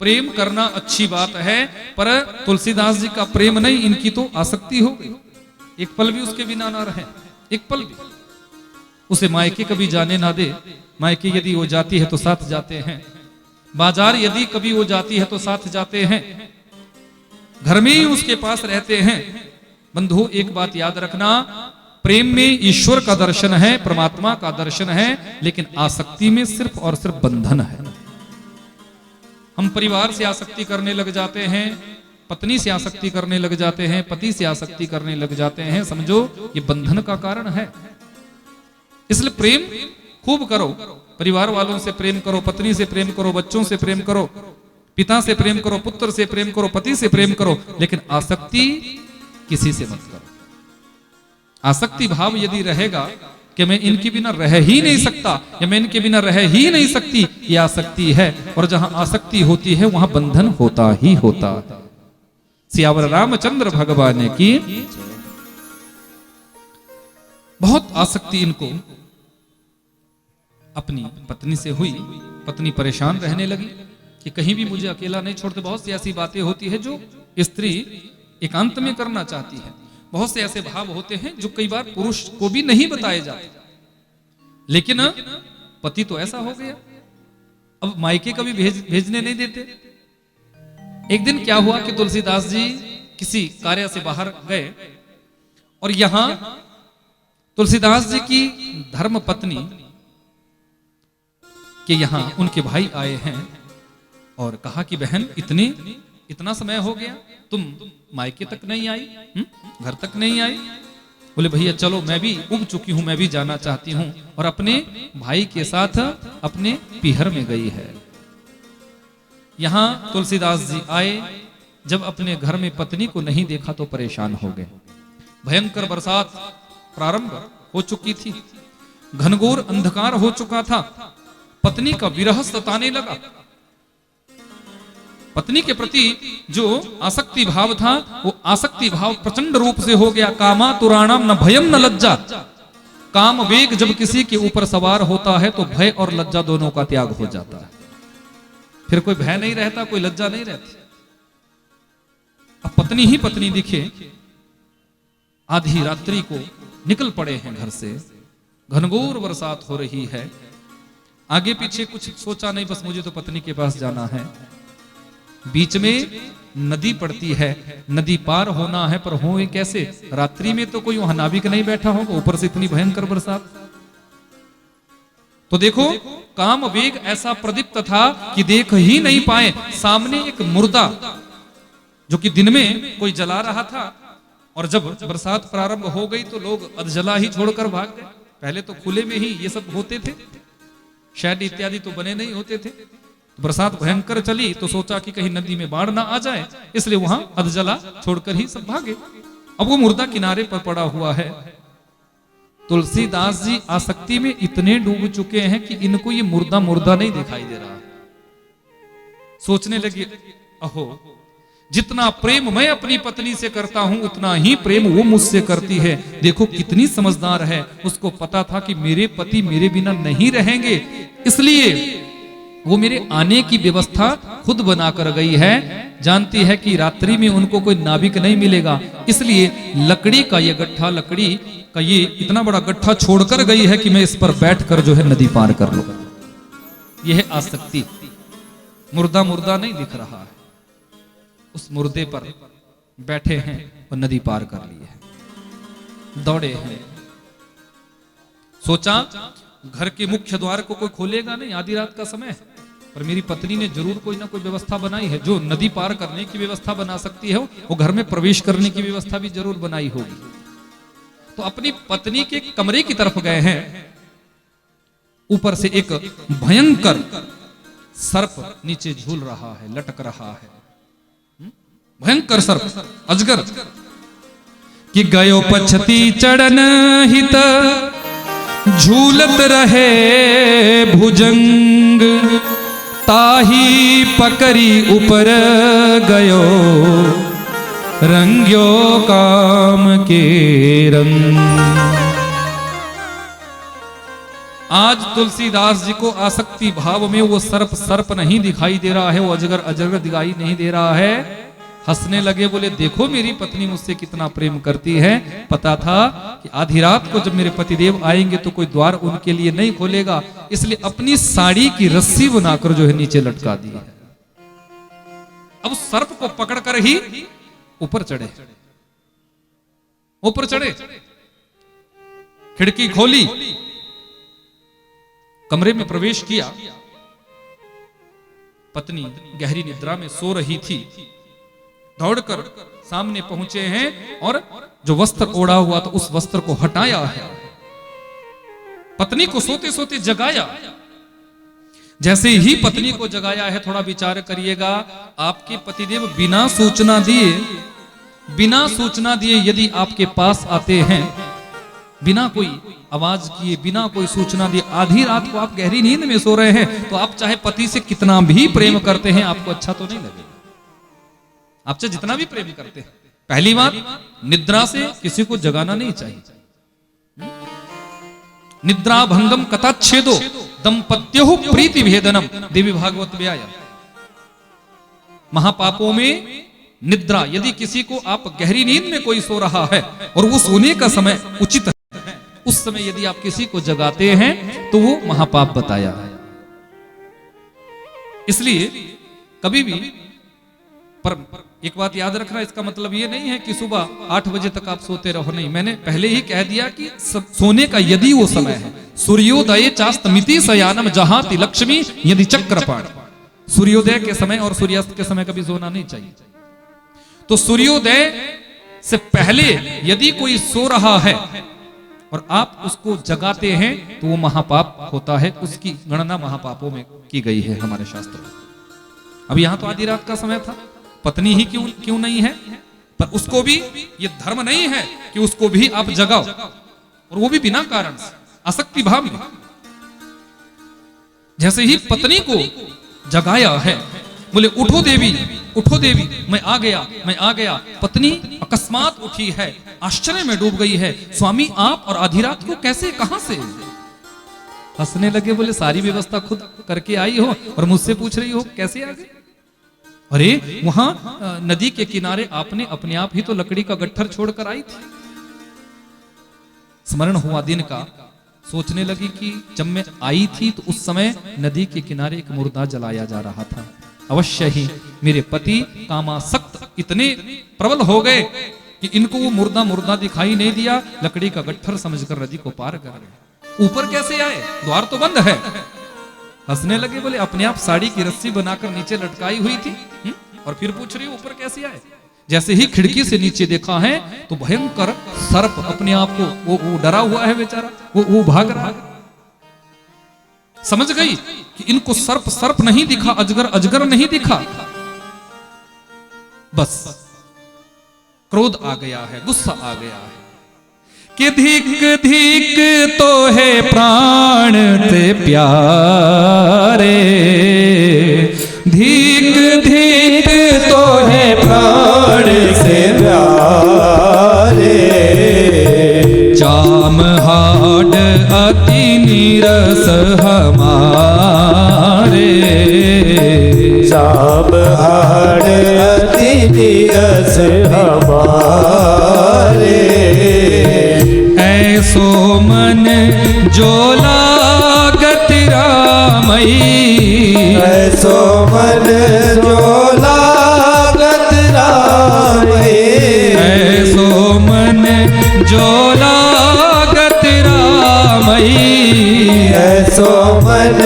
प्रेम करना अच्छी बात है, पर तुलसीदास जी का प्रेम नहीं, इनकी तो आसक्ति हो गई। एक पल भी उसके बिना ना रहे, एक पल भी उसे मायके कभी जाने ना दे। मायके यदि वो जाती है तो साथ जाते हैं, बाजार यदि कभी वो जाती है तो साथ जाते हैं, घर में ही उसके पास रहते हैं। बंधु एक बात याद रखना, प्रेम में ईश्वर का दर्शन है, परमात्मा का दर्शन है, लेकिन आसक्ति में सिर्फ और सिर्फ बंधन है। हम परिवार से आसक्ति करने लग जाते हैं, पत्नी से आसक्ति करने लग जाते हैं, पति से आसक्ति करने लग जाते हैं, समझो ये बंधन का कारण है। इसलिए प्रेम खूब करो, परिवार वालों से प्रेम करो, पत्नी से प्रेम करो, बच्चों से प्रेम करो, पिता से प्रेम करो, पुत्र से प्रेम करो, पति से प्रेम करो, लेकिन आसक्ति किसी से मत करो। आसक्ति भाव यदि रहेगा कि मैं इनके बिना रह ही नहीं सकता या मैं इनके बिना रह ही नहीं सकती, ये आसक्ति है। और जहां आसक्ति होती है वहां बंधन होता ही होता है। सियावर रामचंद्र भगवान की बहुत आसक्ति इनको अपनी पत्नी से हुई। पत्नी परेशान रहने लगी कि कहीं भी मुझे अकेला नहीं छोड़ते। बहुत सी ऐसी बातें होती है जो स्त्री एकांत में करना चाहती है, बहुत से ऐसे भाव होते हैं जो कई बार पुरुष को भी नहीं बताए जाते, लेकिन पति तो ऐसा हो गया अब मायके कभी भेजने नहीं देते। एक दिन क्या हुआ कि तुलसीदास जी किसी कार्य से बाहर गए और यहां तुलसीदास जी की धर्म पत्नी के यहां उनके भाई आए हैं और कहा कि बहन इतना समय हो गया, तुम मायके तक नहीं आई, घर तक नहीं आई। बोले भैया चलो, मैं भी उब चुकी हूं, मैं भी जाना चाहती हूं। और अपने भाई के साथ अपने पीहर में गई है। यहां तुलसीदास जी आए, जब अपने घर में पत्नी को नहीं देखा तो परेशान हो गए। भयंकर बरसात प्रारंभ हो चुकी थी, घनघोर अंधकार हो चुका था, पत्नी का विरह सताने लगा। पत्नी के प्रति जो आसक्ति भाव था वो आसक्ति भाव प्रचंड रूप से हो गया। कामा तुराणाम न भयम न लज्जा। काम वेग जब किसी के ऊपर सवार होता है तो भय और लज्जा दोनों का त्याग हो जाता है। फिर कोई भय नहीं रहता, कोई लज्जा नहीं रहती। अब पत्नी ही पत्नी दिखे, आधी रात्रि को निकल पड़े हैं घर से, घनघोर बरसात हो रही है, आगे पीछे कुछ सोचा नहीं, बस मुझे तो पत्नी के पास जाना है। बीच में नदी पड़ती है, नदी पार होना है, पर हो कैसे? रात्रि में तो कोई वहां नाविक नहीं बैठा होगा, ऊपर से इतनी भयंकर बरसात। तो देखो काम वेग ऐसा प्रदीप्त था कि देख ही नहीं पाए सामने एक मुर्दा जो कि दिन में कोई जला रहा था, और जब बरसात प्रारंभ हो गई तो लोग अधजला ही छोड़कर भाग गए। पहले तो खुले में ही ये सब होते थे, शेड इत्यादि तो बने नहीं होते थे। तो बरसात भयंकर चली तो सोचा कि कहीं नदी में बाढ़ ना आ जाए, इसलिए वहां अधजला छोड़कर ही सब भागे। अब वो मुर्दा किनारे पर पड़ा हुआ है। तुलसीदास जी आसक्ति में इतने डूब चुके हैं कि इनको ये मुर्दा मुर्दा नहीं दिखाई दे रहा। सोचने लगे, अहो जितना प्रेम मैं अपनी पत्नी से करता हूं उतना ही प्रेम वो मुझसे करती है। देखो कितनी समझदार है, उसको पता था कि मेरे पति मेरे बिना नहीं रहेंगे, इसलिए वो मेरे आने की व्यवस्था खुद बनाकर गई है। जानती है कि रात्रि में उनको कोई नाविक नहीं मिलेगा, इसलिए लकड़ी का ये गट्ठा, लकड़ी का ये इतना बड़ा गट्ठा छोड़कर गई है कि मैं इस पर बैठकर जो है नदी पार कर लूं। यह है आसक्ति। मुर्दा मुर्दा नहीं दिख रहा है, उस मुर्दे पर बैठे हैं और नदी पार कर ली है, दौड़े हैं। सोचा घर के मुख्य द्वार को कोई खोलेगा नहीं, आधी रात का समय है, पर मेरी पत्नी ने जरूर कोई ना कोई व्यवस्था बनाई है। जो नदी पार करने की व्यवस्था बना सकती है वो घर में प्रवेश करने की व्यवस्था भी जरूर बनाई होगी। तो अपनी पत्नी के कमरे की तरफ गए हैं। ऊपर से एक भयंकर सर्प नीचे झूल रहा है, लटक रहा है, भयंकर सर्प, अजगर। कि गयो पछती चढ़न हित झूलत रहे भुजंग, ताही पकड़ी ऊपर गयो रंग्यो काम के रंग। आज तुलसीदास जी को आसक्ति भाव में वो सर्प सर्प नहीं दिखाई दे रहा है, वो अजगर अजगर दिखाई नहीं दे रहा है। हंसने लगे, बोले देखो मेरी पत्नी मुझसे कितना प्रेम करती है। पता था कि आधी रात को जब मेरे पतिदेव आएंगे तो कोई द्वार उनके लिए नहीं खोलेगा, इसलिए अपनी साड़ी की रस्सी बनाकर जो है नीचे लटका दी है। अब सर्प को पकड़कर ही ऊपर चढ़े, ऊपर चढ़े, खिड़की खोली, कमरे में प्रवेश किया। पत्नी गहरी निद्रा में सो रही थी। दौड़कर सामने पहुंचे हैं और जो वस्त्र ओढ़ा हुआ था उस वस्त्र को हटाया है। पत्नी को सोते सोते जगाया। जैसे ही पत्नी को जगाया है, थोड़ा विचार करिएगा, आपके पतिदेव बिना सूचना दिए यदि आपके पास आते हैं, बिना कोई आवाज किए, बिना कोई सूचना दिए, आधी रात को आप गहरी नींद में सो रहे हैं, तो आप चाहे पति से कितना भी प्रेम करते हैं, आपको अच्छा तो नहीं लगेगा। आप चाहे जितना भी प्रेम करते हैं, पहली बात निद्रा से किसी को जगाना नहीं चाहिए। निद्रा भंगम कथाच्छेदो दंपत्यो प्रीति भेदनम, देवी भागवत में आया। महापापों में निद्रा, यदि किसी को आप गहरी नींद में कोई सो रहा है और वो सोने का समय उचित है, उस समय यदि आप किसी को जगाते हैं तो वो महापाप बताया है। इसलिए कभी भी, पर एक बात याद रखना, इसका मतलब ये नहीं है कि सुबह 8 बजे तक आप सोते रहो, नहीं। मैंने पहले ही कह दिया कि सोने का यदि वो समय है, सूर्योदय चास्तमिति शयानम जहाति लक्ष्मी यदि चक्रपाण, सूर्योदय के समय और सूर्यास्त के समय कभी सोना नहीं चाहिए। तो सूर्योदय से पहले यदि कोई सो रहा है और आप उसको जगाते हैं तो वो महापाप होता है, उसकी गणना महापापों में की गई है हमारे शास्त्रों में। अब यहां तो आधी रात का समय था, पत्नी ही क्यों नहीं है, पर उसको भी ये धर्म नहीं है कि उसको भी आप जगाओ, और वो भी बिना कारण से, आसक्ति भाव में। जैसे ही पत्नी को जगाया है, बोले उठो देवी, उठो देवी, मैं आ गया, मैं आ गया। पत्नी अकस्मात उठी है, आश्चर्य में डूब गई है, स्वामी आप और आधी रात को कैसे, कहां से? हंसने लगे, बोले सारी व्यवस्था खुद करके आई हो और मुझसे पूछ रही हो कैसे आ गई? अरे वहां नदी के किनारे आपने अपने आप ही तो लकड़ी का गट्ठर छोड़कर आई थी। स्मरण हुआ दिन का, सोचने लगी कि जब मैं आई थी तो उस समय नदी के किनारे एक मुर्दा जलाया जा रहा था। अवश्य ही मेरे पति कामासक्त इतने प्रबल हो गए कि इनको वो मुर्दा मुर्दा दिखाई नहीं दिया, लकड़ी का गट्ठर समझकर नदी को पार कर गए। ऊपर कैसे आए? द्वार तो बंद है। हंसने लगे, बोले अपने आप साड़ी की रस्सी बनाकर नीचे लटकाई हुई थी, और फिर पूछ रही ऊपर कैसे आए? जैसे ही खिड़की से नीचे देखा है तो भयंकर सर्प अपने आप को वो डरा हुआ है बेचारा, वो भाग रहा है। समझ गई कि इनको सर्प सर्प नहीं दिखा, अजगर अजगर नहीं दिखा, बस क्रोध आ गया है, गुस्सा आ गया है कि धिक धिक तो है प्राण ते प्यारे, धिक धिक तो है प्राण से प्यारे, जाम हाड अति नीरस हमारे, जाम हाड अति नीरस हमारे, ऐसो मन जो लागत रामई, ऐसो मन जो लागत रामई, ऐसो मन जो लागत रामई, ऐसो मन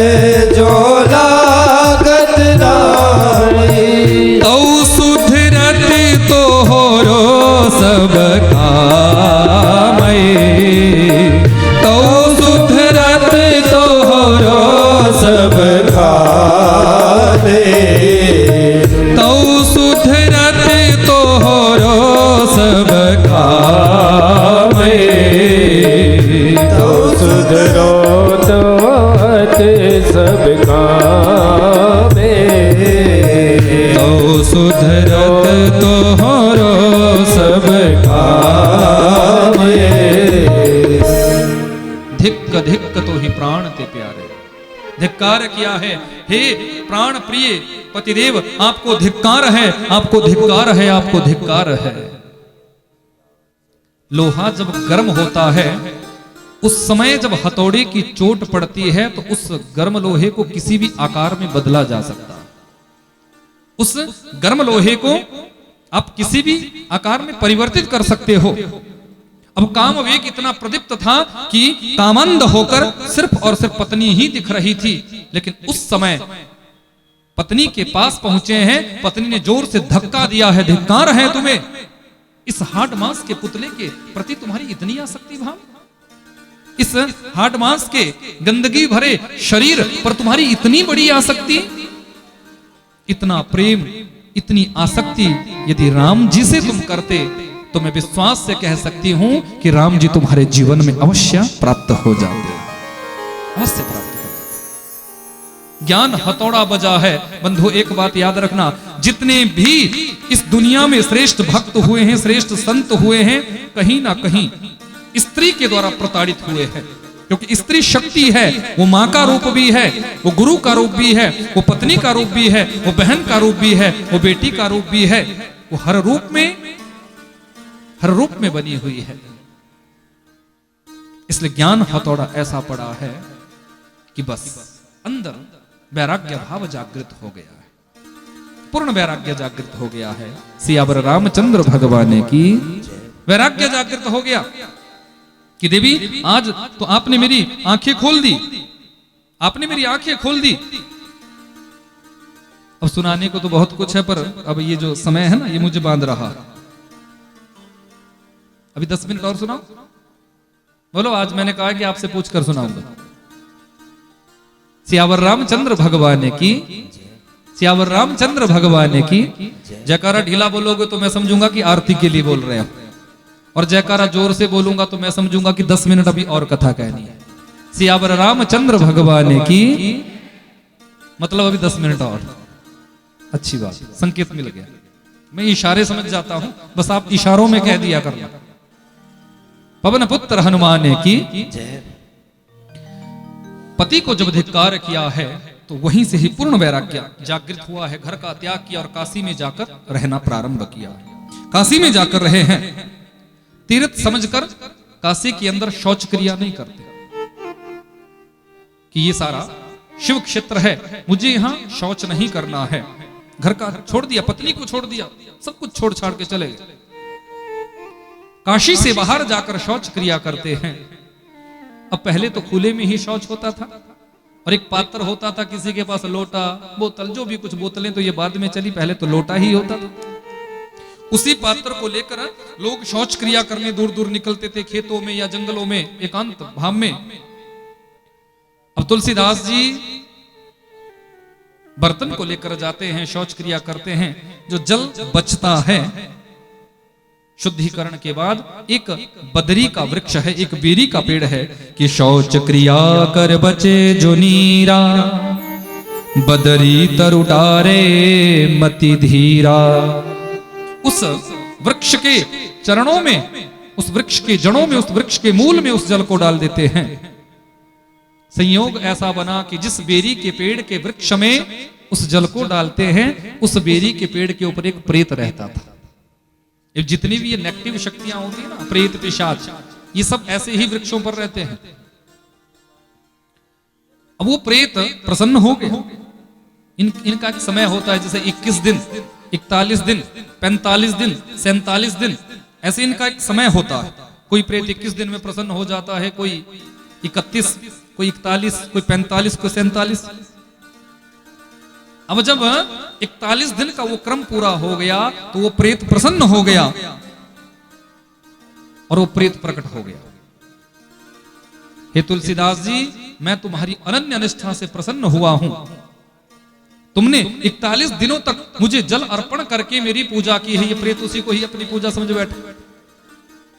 जो लागत रामई, तौ सुधरत तो हो रो सब कामई, तौ सुधरत तो हो रो सब खाने, तौ सुधरत तो हो रो सब कामई, तो सुधरो तो सब कामे, तौ सुधरत तो हो रो सब कामे, धिक्क धिक्क तो ही प्राण ते प्यारे, धिक्कार किया है, हे प्राण प्रिय पतिदेव, आपको धिक्कार है, आपको धिक्कार है, आपको धिक्कार है। लोहा जब गर्म होता है उस समय जब हथौड़े की चोट पड़ती है तो उस गर्म लोहे को किसी भी आकार में बदला जा सकता है। उस गर्म लोहे को आप किसी भी आकार में परिवर्तित कर सकते हो। अब कामवेग इतना प्रदीप्त था कि कामांध होकर सिर्फ और सिर्फ पत्नी ही दिख रही थी, लेकिन उस समय पत्नी के पास पहुंचे हैं, पत्नी ने जोर से धक्का दिया है, धिक्कार है तुम्हें, इस हाड मांस के पुतले के प्रति तुम्हारी इतनी आसक्ति भाव, इस हाड मांस के गंदगी भरे शरीर पर तुम्हारी इतनी बड़ी आसक्ति, इतना प्रेम, इतनी आसक्ति यदि राम जी से तुम करते तो मैं विश्वास से कह सकती हूं कि राम जी तुम्हारे जीवन में अवश्य प्राप्त हो जाते, अवश्य प्राप्त हो जाते। ज्ञान हथौड़ा बजा है। बंधु एक बात याद रखना, जितने भी इस दुनिया में श्रेष्ठ भक्त हुए हैं, श्रेष्ठ संत हुए हैं, कहीं ना कहीं स्त्री के द्वारा प्रताड़ित हुए हैं, क्योंकि स्त्री शक्ति है, वो मां का रूप भी है, वो गुरु का रूप भी है, वो पत्नी का रूप भी है, वो बहन का रूप भी है, वो बेटी का रूप भी है, वो हर रूप में बनी हुई है। इसलिए ज्ञान हथौड़ा ऐसा पड़ा है कि बस अंदर वैराग्य भाव जागृत हो गया है, पूर्ण वैराग्य जागृत हो गया है। सियावर रामचंद्र भगवान की वैराग्य जागृत हो गया कि देवी आज तो आपने मेरी आंखें खोल दी, आपने मेरी आंखें खोल दी। अब सुनाने को तो बहुत कुछ है, पर अब ये जो समय है ना, ये मुझे बांध रहा। अभी 10 मिनट और सुनाओ, बोलो। आज मैंने कहा कि आपसे पूछकर सुनाऊंगा। सियावर रामचंद्र भगवान की, सियावर रामचंद्र भगवान की। जयकारा ढीला बोलोगे तो मैं समझूंगा कि आरती के लिए बोल रहे हो, और जयकारा जोर से बोलूंगा तो मैं समझूंगा कि 10 मिनट अभी और कथा कहनी है। सियावर रामचंद्र भगवान की मतलब अभी 10 मिनट और। अच्छी बात, संकेत मिल गया। मैं इशारे समझ जाता हूं, बस आप इशारों में कह दिया करना। पवन पुत्र हनुमान की। पति को जब धिक्कार किया है तो वहीं से ही पूर्ण वैराग्य जागृत हुआ है। घर का त्याग किया और काशी में जाकर रहना प्रारंभ किया। काशी में जाकर रहे हैं, तीर्थ समझकर काशी के अंदर शौच क्रिया नहीं करते कि ये सारा शिव क्षेत्र है, मुझे यहां शौच नहीं करना है। घर का छोड़ दिया, पत्नी को छोड़ दिया, सब कुछ छोड़ छाड़ के चले गए। काशी से बाहर जाकर शौच क्रिया करते हैं। अब पहले तो खुले में ही शौच होता था और एक पात्र होता था, किसी के पास लोटा, बोतल, जो भी कुछ बोतलें तो ये बाद में चली, पहले तो लोटा ही होता था। उसी पात्र को लेकर लोग शौच क्रिया करने दूर दूर निकलते थे, खेतों में या जंगलों में, एकांत भाव में। अब तुलसीदास जी बर्तन को लेकर जाते हैं, शौच क्रिया करते हैं। जो जल बचता है शुद्धिकरण के बाद, एक बदरी का वृक्ष है, एक बेरी का पेड़ है कि शौच क्रिया कर बचे जो नीरा, बदरी तरु डारे मति धीरा। उस वृक्ष के चरणों में, उस वृक्ष के जड़ों में, उस वृक्ष के मूल में उस जल को डाल देते हैं। संयोग ऐसा बना कि जिस बेरी के पेड़ के वृक्ष में उस जल को डालते हैं, उस बेरी के पेड़ के ऊपर एक प्रेत रहता था। ये जितनी भी ये नेगेटिव शक्तियां होती है ना, प्रेत पिशाच, ये सब ऐसे ही वृक्षों पर रहते हैं। अब वो प्रेत प्रसन्न हो गए। इनका एक समय होता है, जैसे 21 दिन, 41 दिन, 45 दिन, 47 दिन, ऐसे इनका एक समय होता है। कोई प्रेत 21 दिन में प्रसन्न हो जाता है, कोई 31, कोई 41, कोई 45, कोई 47। अब जब 41 दिन का वो क्रम पूरा हो गया तो वो प्रेत प्रसन्न हो गया और वो प्रेत प्रकट हो गया। हे तुलसीदास जी, मैं तुम्हारी अनन्य निष्ठा से प्रसन्न हुआ हूं। तुमने 41 दिनों तक मुझे जल अर्पण करके मेरी पूजा की है। ये प्रेत उसी को ही अपनी पूजा समझ बैठे।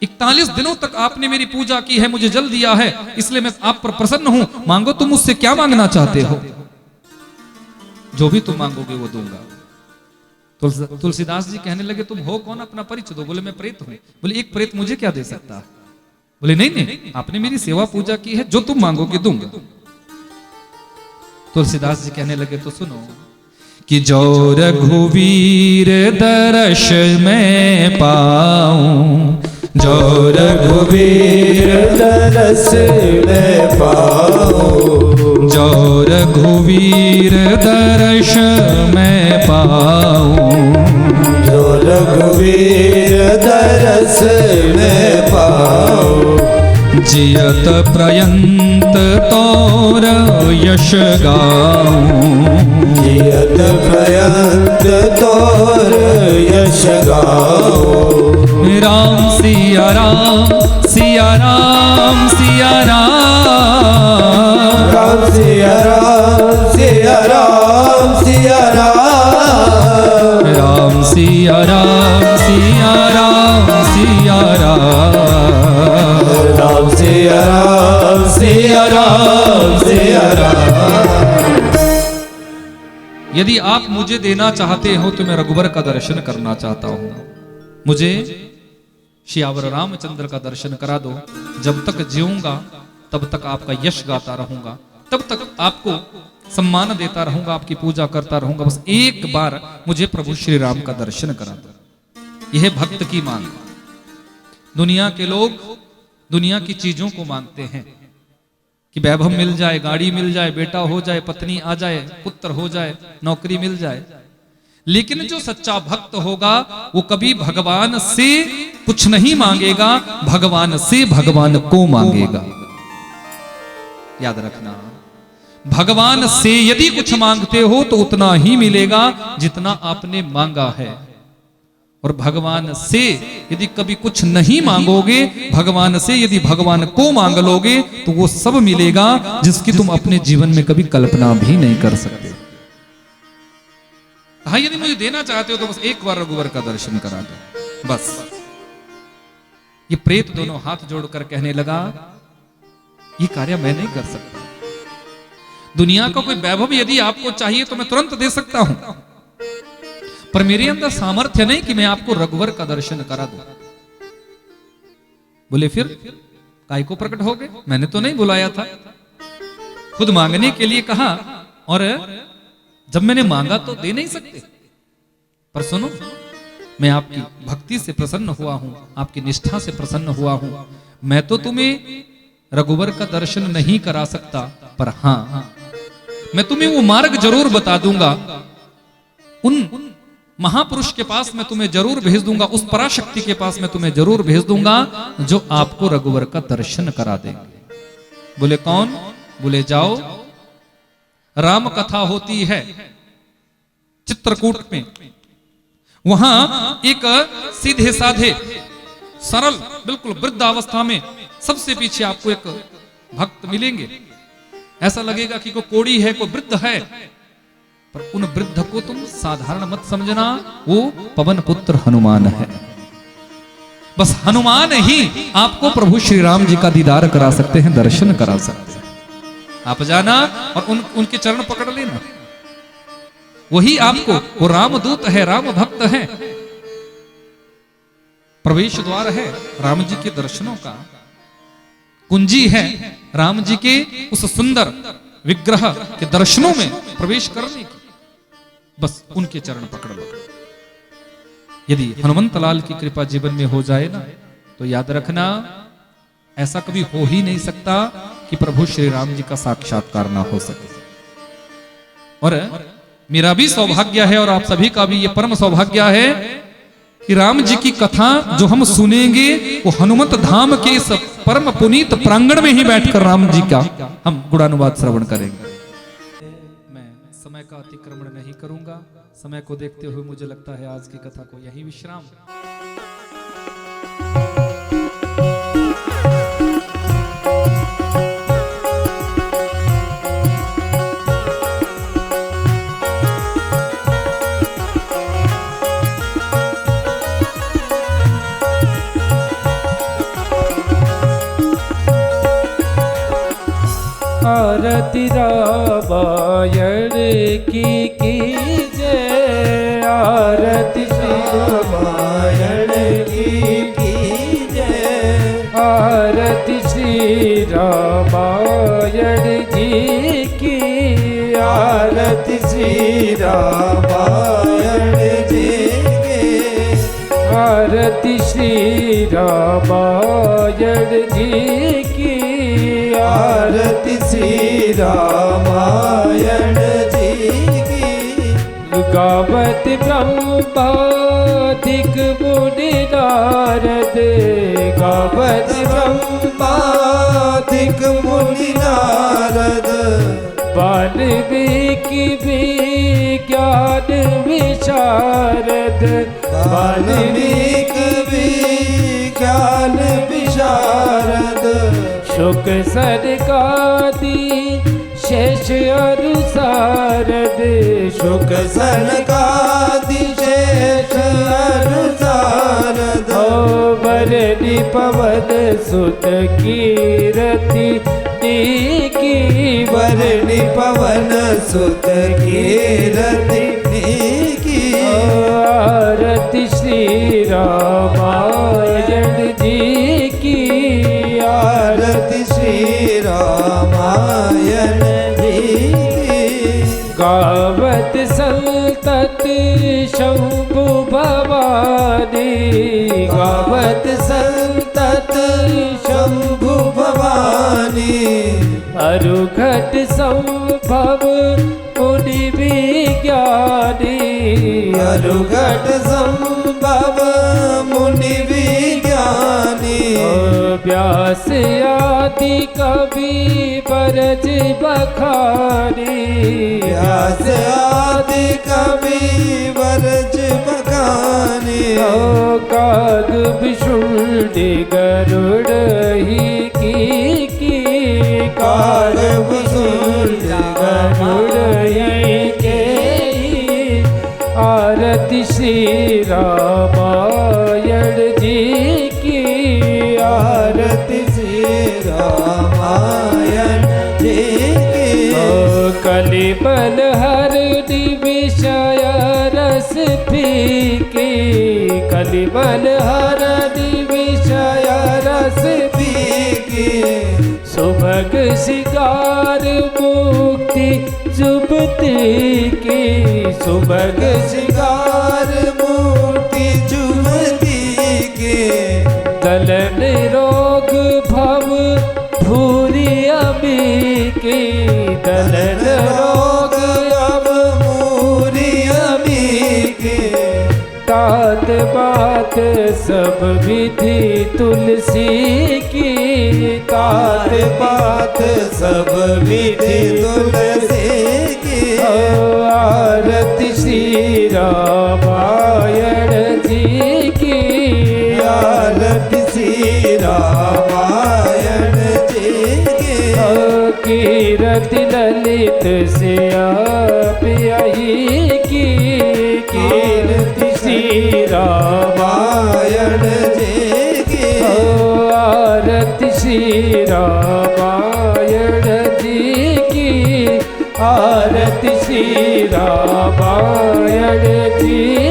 41 दिनों तक आपने मेरी पूजा की है, मुझे जल दिया है, इसलिए मैं आप पर प्रसन्न हूं। मांगो, तुम मुझसे क्या मांगना चाहते हो? जो भी तुम मांगोगे वो दूंगा। तुलसीदास जी कहने लगे, तुम हो कौन, अपना परिचय दो। बोले, मैं प्रेत हूं। बोले, एक प्रेत मुझे क्या दे सकता? बोले, नहीं नहीं, आपने मेरी सेवा पूजा की है, जो तुम मांगोगे दूंगा। तुलसीदास जी कहने लगे, तो सुनो कि जो रघुवीर दर्श में पाऊं, जो रघुवीर दर्श में पाऊं, जो रघुवीर दर्श में पाऊं, जो रघुवीर दर्श में पाऊं, जियत प्रयंत तोर यश गाऊं, जियत प्रयंत तोर यश गाऊं। राम सिया राम, सिया राम, सिया राम, राम सिया राम, सिया राम, सिया राम, राम सिया राम, सिया राम, सिया राम, राम सिया राम, सिया राम, सिया राम। यदि आप मुझे देना चाहते हो तो मैं रघुवर का दर्शन करना चाहता हूं। मुझे श्यावर रामचंद्र का दर्शन करा दो। जब तक जीऊंगा तब तक आपका यश गाता रहूंगा, तब तक आपको सम्मान देता रहूंगा, आपकी पूजा करता रहूंगा। बस एक बार मुझे प्रभु श्री राम का दर्शन करा दो। यह भक्त की मांग। दुनिया के लोग दुनिया की चीजों को मांगते हैं कि वैभव मिल जाए, गाड़ी मिल जाए, बेटा हो जाए, पत्नी आ जाए, पुत्र हो जाए, नौकरी मिल जाए। लेकिन जो सच्चा भक्त होगा वो कभी भगवान से कुछ नहीं मांगेगा, भगवान से भगवान को मांगेगा। याद रखना, भगवान से यदि कुछ मांगते हो तो उतना ही मिलेगा जितना आपने मांगा है। और भगवान से यदि कभी कुछ नहीं मांगोगे, भगवान से यदि भगवान को मांग लोगे तो वो सब मिलेगा जिसकी तुम अपने जीवन में कभी कल्पना भी नहीं कर सकते। हाँ, यदि मुझे देना चाहते हो तो बस एक बार रघुवर का दर्शन करा दो, बस। ये प्रेत दोनों हाथ जोड़कर कहने लगा, ये कार्य मैं नहीं कर सकता। दुनिया का कोई वैभव यदि आपको चाहिए तो मैं तुरंत दे सकता हूं, पर मेरे अंदर सामर्थ्य नहीं कि मैं आपको रघुवर का दर्शन करा दूं। बोले, फिर काय को प्रकट हो गए? मैंने तो नहीं बुलाया था, खुद मांगने के लिए कहा, और जब मैंने मांगा तो दे नहीं सकते। पर सुनो, मैं आपकी भक्ति से प्रसन्न हुआ हूं, आपकी निष्ठा से प्रसन्न हुआ हूं। मैं तो तुम्हें रघुवर का दर्शन नहीं करा सकता, पर हां, मैं तुम्हें वो मार्ग जरूर बता दूंगा। उन महापुरुष के पास मैं तुम्हें जरूर भेज दूंगा, उस पराशक्ति के पास मैं तुम्हें जरूर भेज दूंगा जो आपको रघुवर का दर्शन करा देंगे। बोले कौन? बोले जाओ, राम कथा होती है चित्रकूट में, वहां एक सीधे साधे सरल बिल्कुल वृद्धावस्था में सबसे पीछे आपको एक भक्त मिलेंगे। ऐसा लगेगा कि कोई कोड़ी है, कोई वृद्ध है, पर उन वृद्ध को तुम साधारण मत समझना, वो पवन पुत्र हनुमान है। बस हनुमान ही आपको प्रभु श्री राम जी का दीदार करा सकते हैं, दर्शन करा सकते हैं। आप जाना और उनके चरण पकड़ लेना, वही आपको, वो रामदूत है, राम भक्त है, प्रवेश द्वार है राम जी के दर्शनों का, कुंजी है राम जी के उस सुंदर विग्रह के दर्शनों में प्रवेश करने की। बस उनके चरण पकड़ लो। यदि हनुमंत लाल की कृपा जीवन में हो जाए ना, तो याद रखना ऐसा कभी हो ही नहीं सकता कि प्रभु श्री राम जी का साक्षात्कार ना हो सके। और मेरा भी सौभाग्य है और आप सभी का भी ये परम सौभाग्य है कि राम जी की कथा जो हम सुनेंगे वो हनुमत धाम के इस परम पुनीत प्रांगण में ही बैठकर राम जी का हम गुणानुवाद श्रवण करेंगे। मैं समय का अतिक्रमण नहीं करूंगा, समय को देखते हुए मुझे लगता है आज की कथा को यही विश्राम। आरती रामायण की जय, आरती रामायण की जय, आरती श्री रामायण जी की, आरती श्री रामायण जी की, आरती श्री रामायण जी की, आरती श्री रामायण जी की। गावत ब्रह्मादिक मुनि नारद, गावत ब्रह्मादिक मुनि नारद, वाल्मीकि विज्ञान विशारद, वाल्मीकि विज्ञान विशारद, शुक सनकादि शेष अनुसारद, शुक सनकादि शेष अनुसारद, वरनि पवन सुत कीरति की, वरनि पवन सुत कीरति की, आरती श्री रामायण जी की, आरती श्री रामायण जी की। गावत संतत शंभु भवानी, गावत संतत शंभु भवानी, अरुघट संभव मुनि विज्ञानी, अरुघट संभव मुनि विज्ञानी, व्यास आदि कवि बरज बखानी, व्यास आदि कवि बरज बखानी, काग विशुंडी गरुड़ ही की, काग विशुंडी गरुड़ ही के, आरती श्री रामायण जी की, आरती श्री रामायण जी की। कलि बल हर विषय रस फीकी, कलि बल हर विषय रस फीकी, सुभग शिकार मुक्ति जुबती की, सुभग शिकार मुक्ति जुबती की, दलन रोग भव भूरि अमी की, दलन रोग अब भूरि अमी तात बात सब विधि तुलसी की, तात बात सब विधि तुलसी की। आरती श्री रामायण जी की, आरती श्री रामायण जी की। कीरति ललित से आप आई की, कीरति श्री रामायण जी की। आरती श्री रामायण जी की, आरती श्री रामायण जी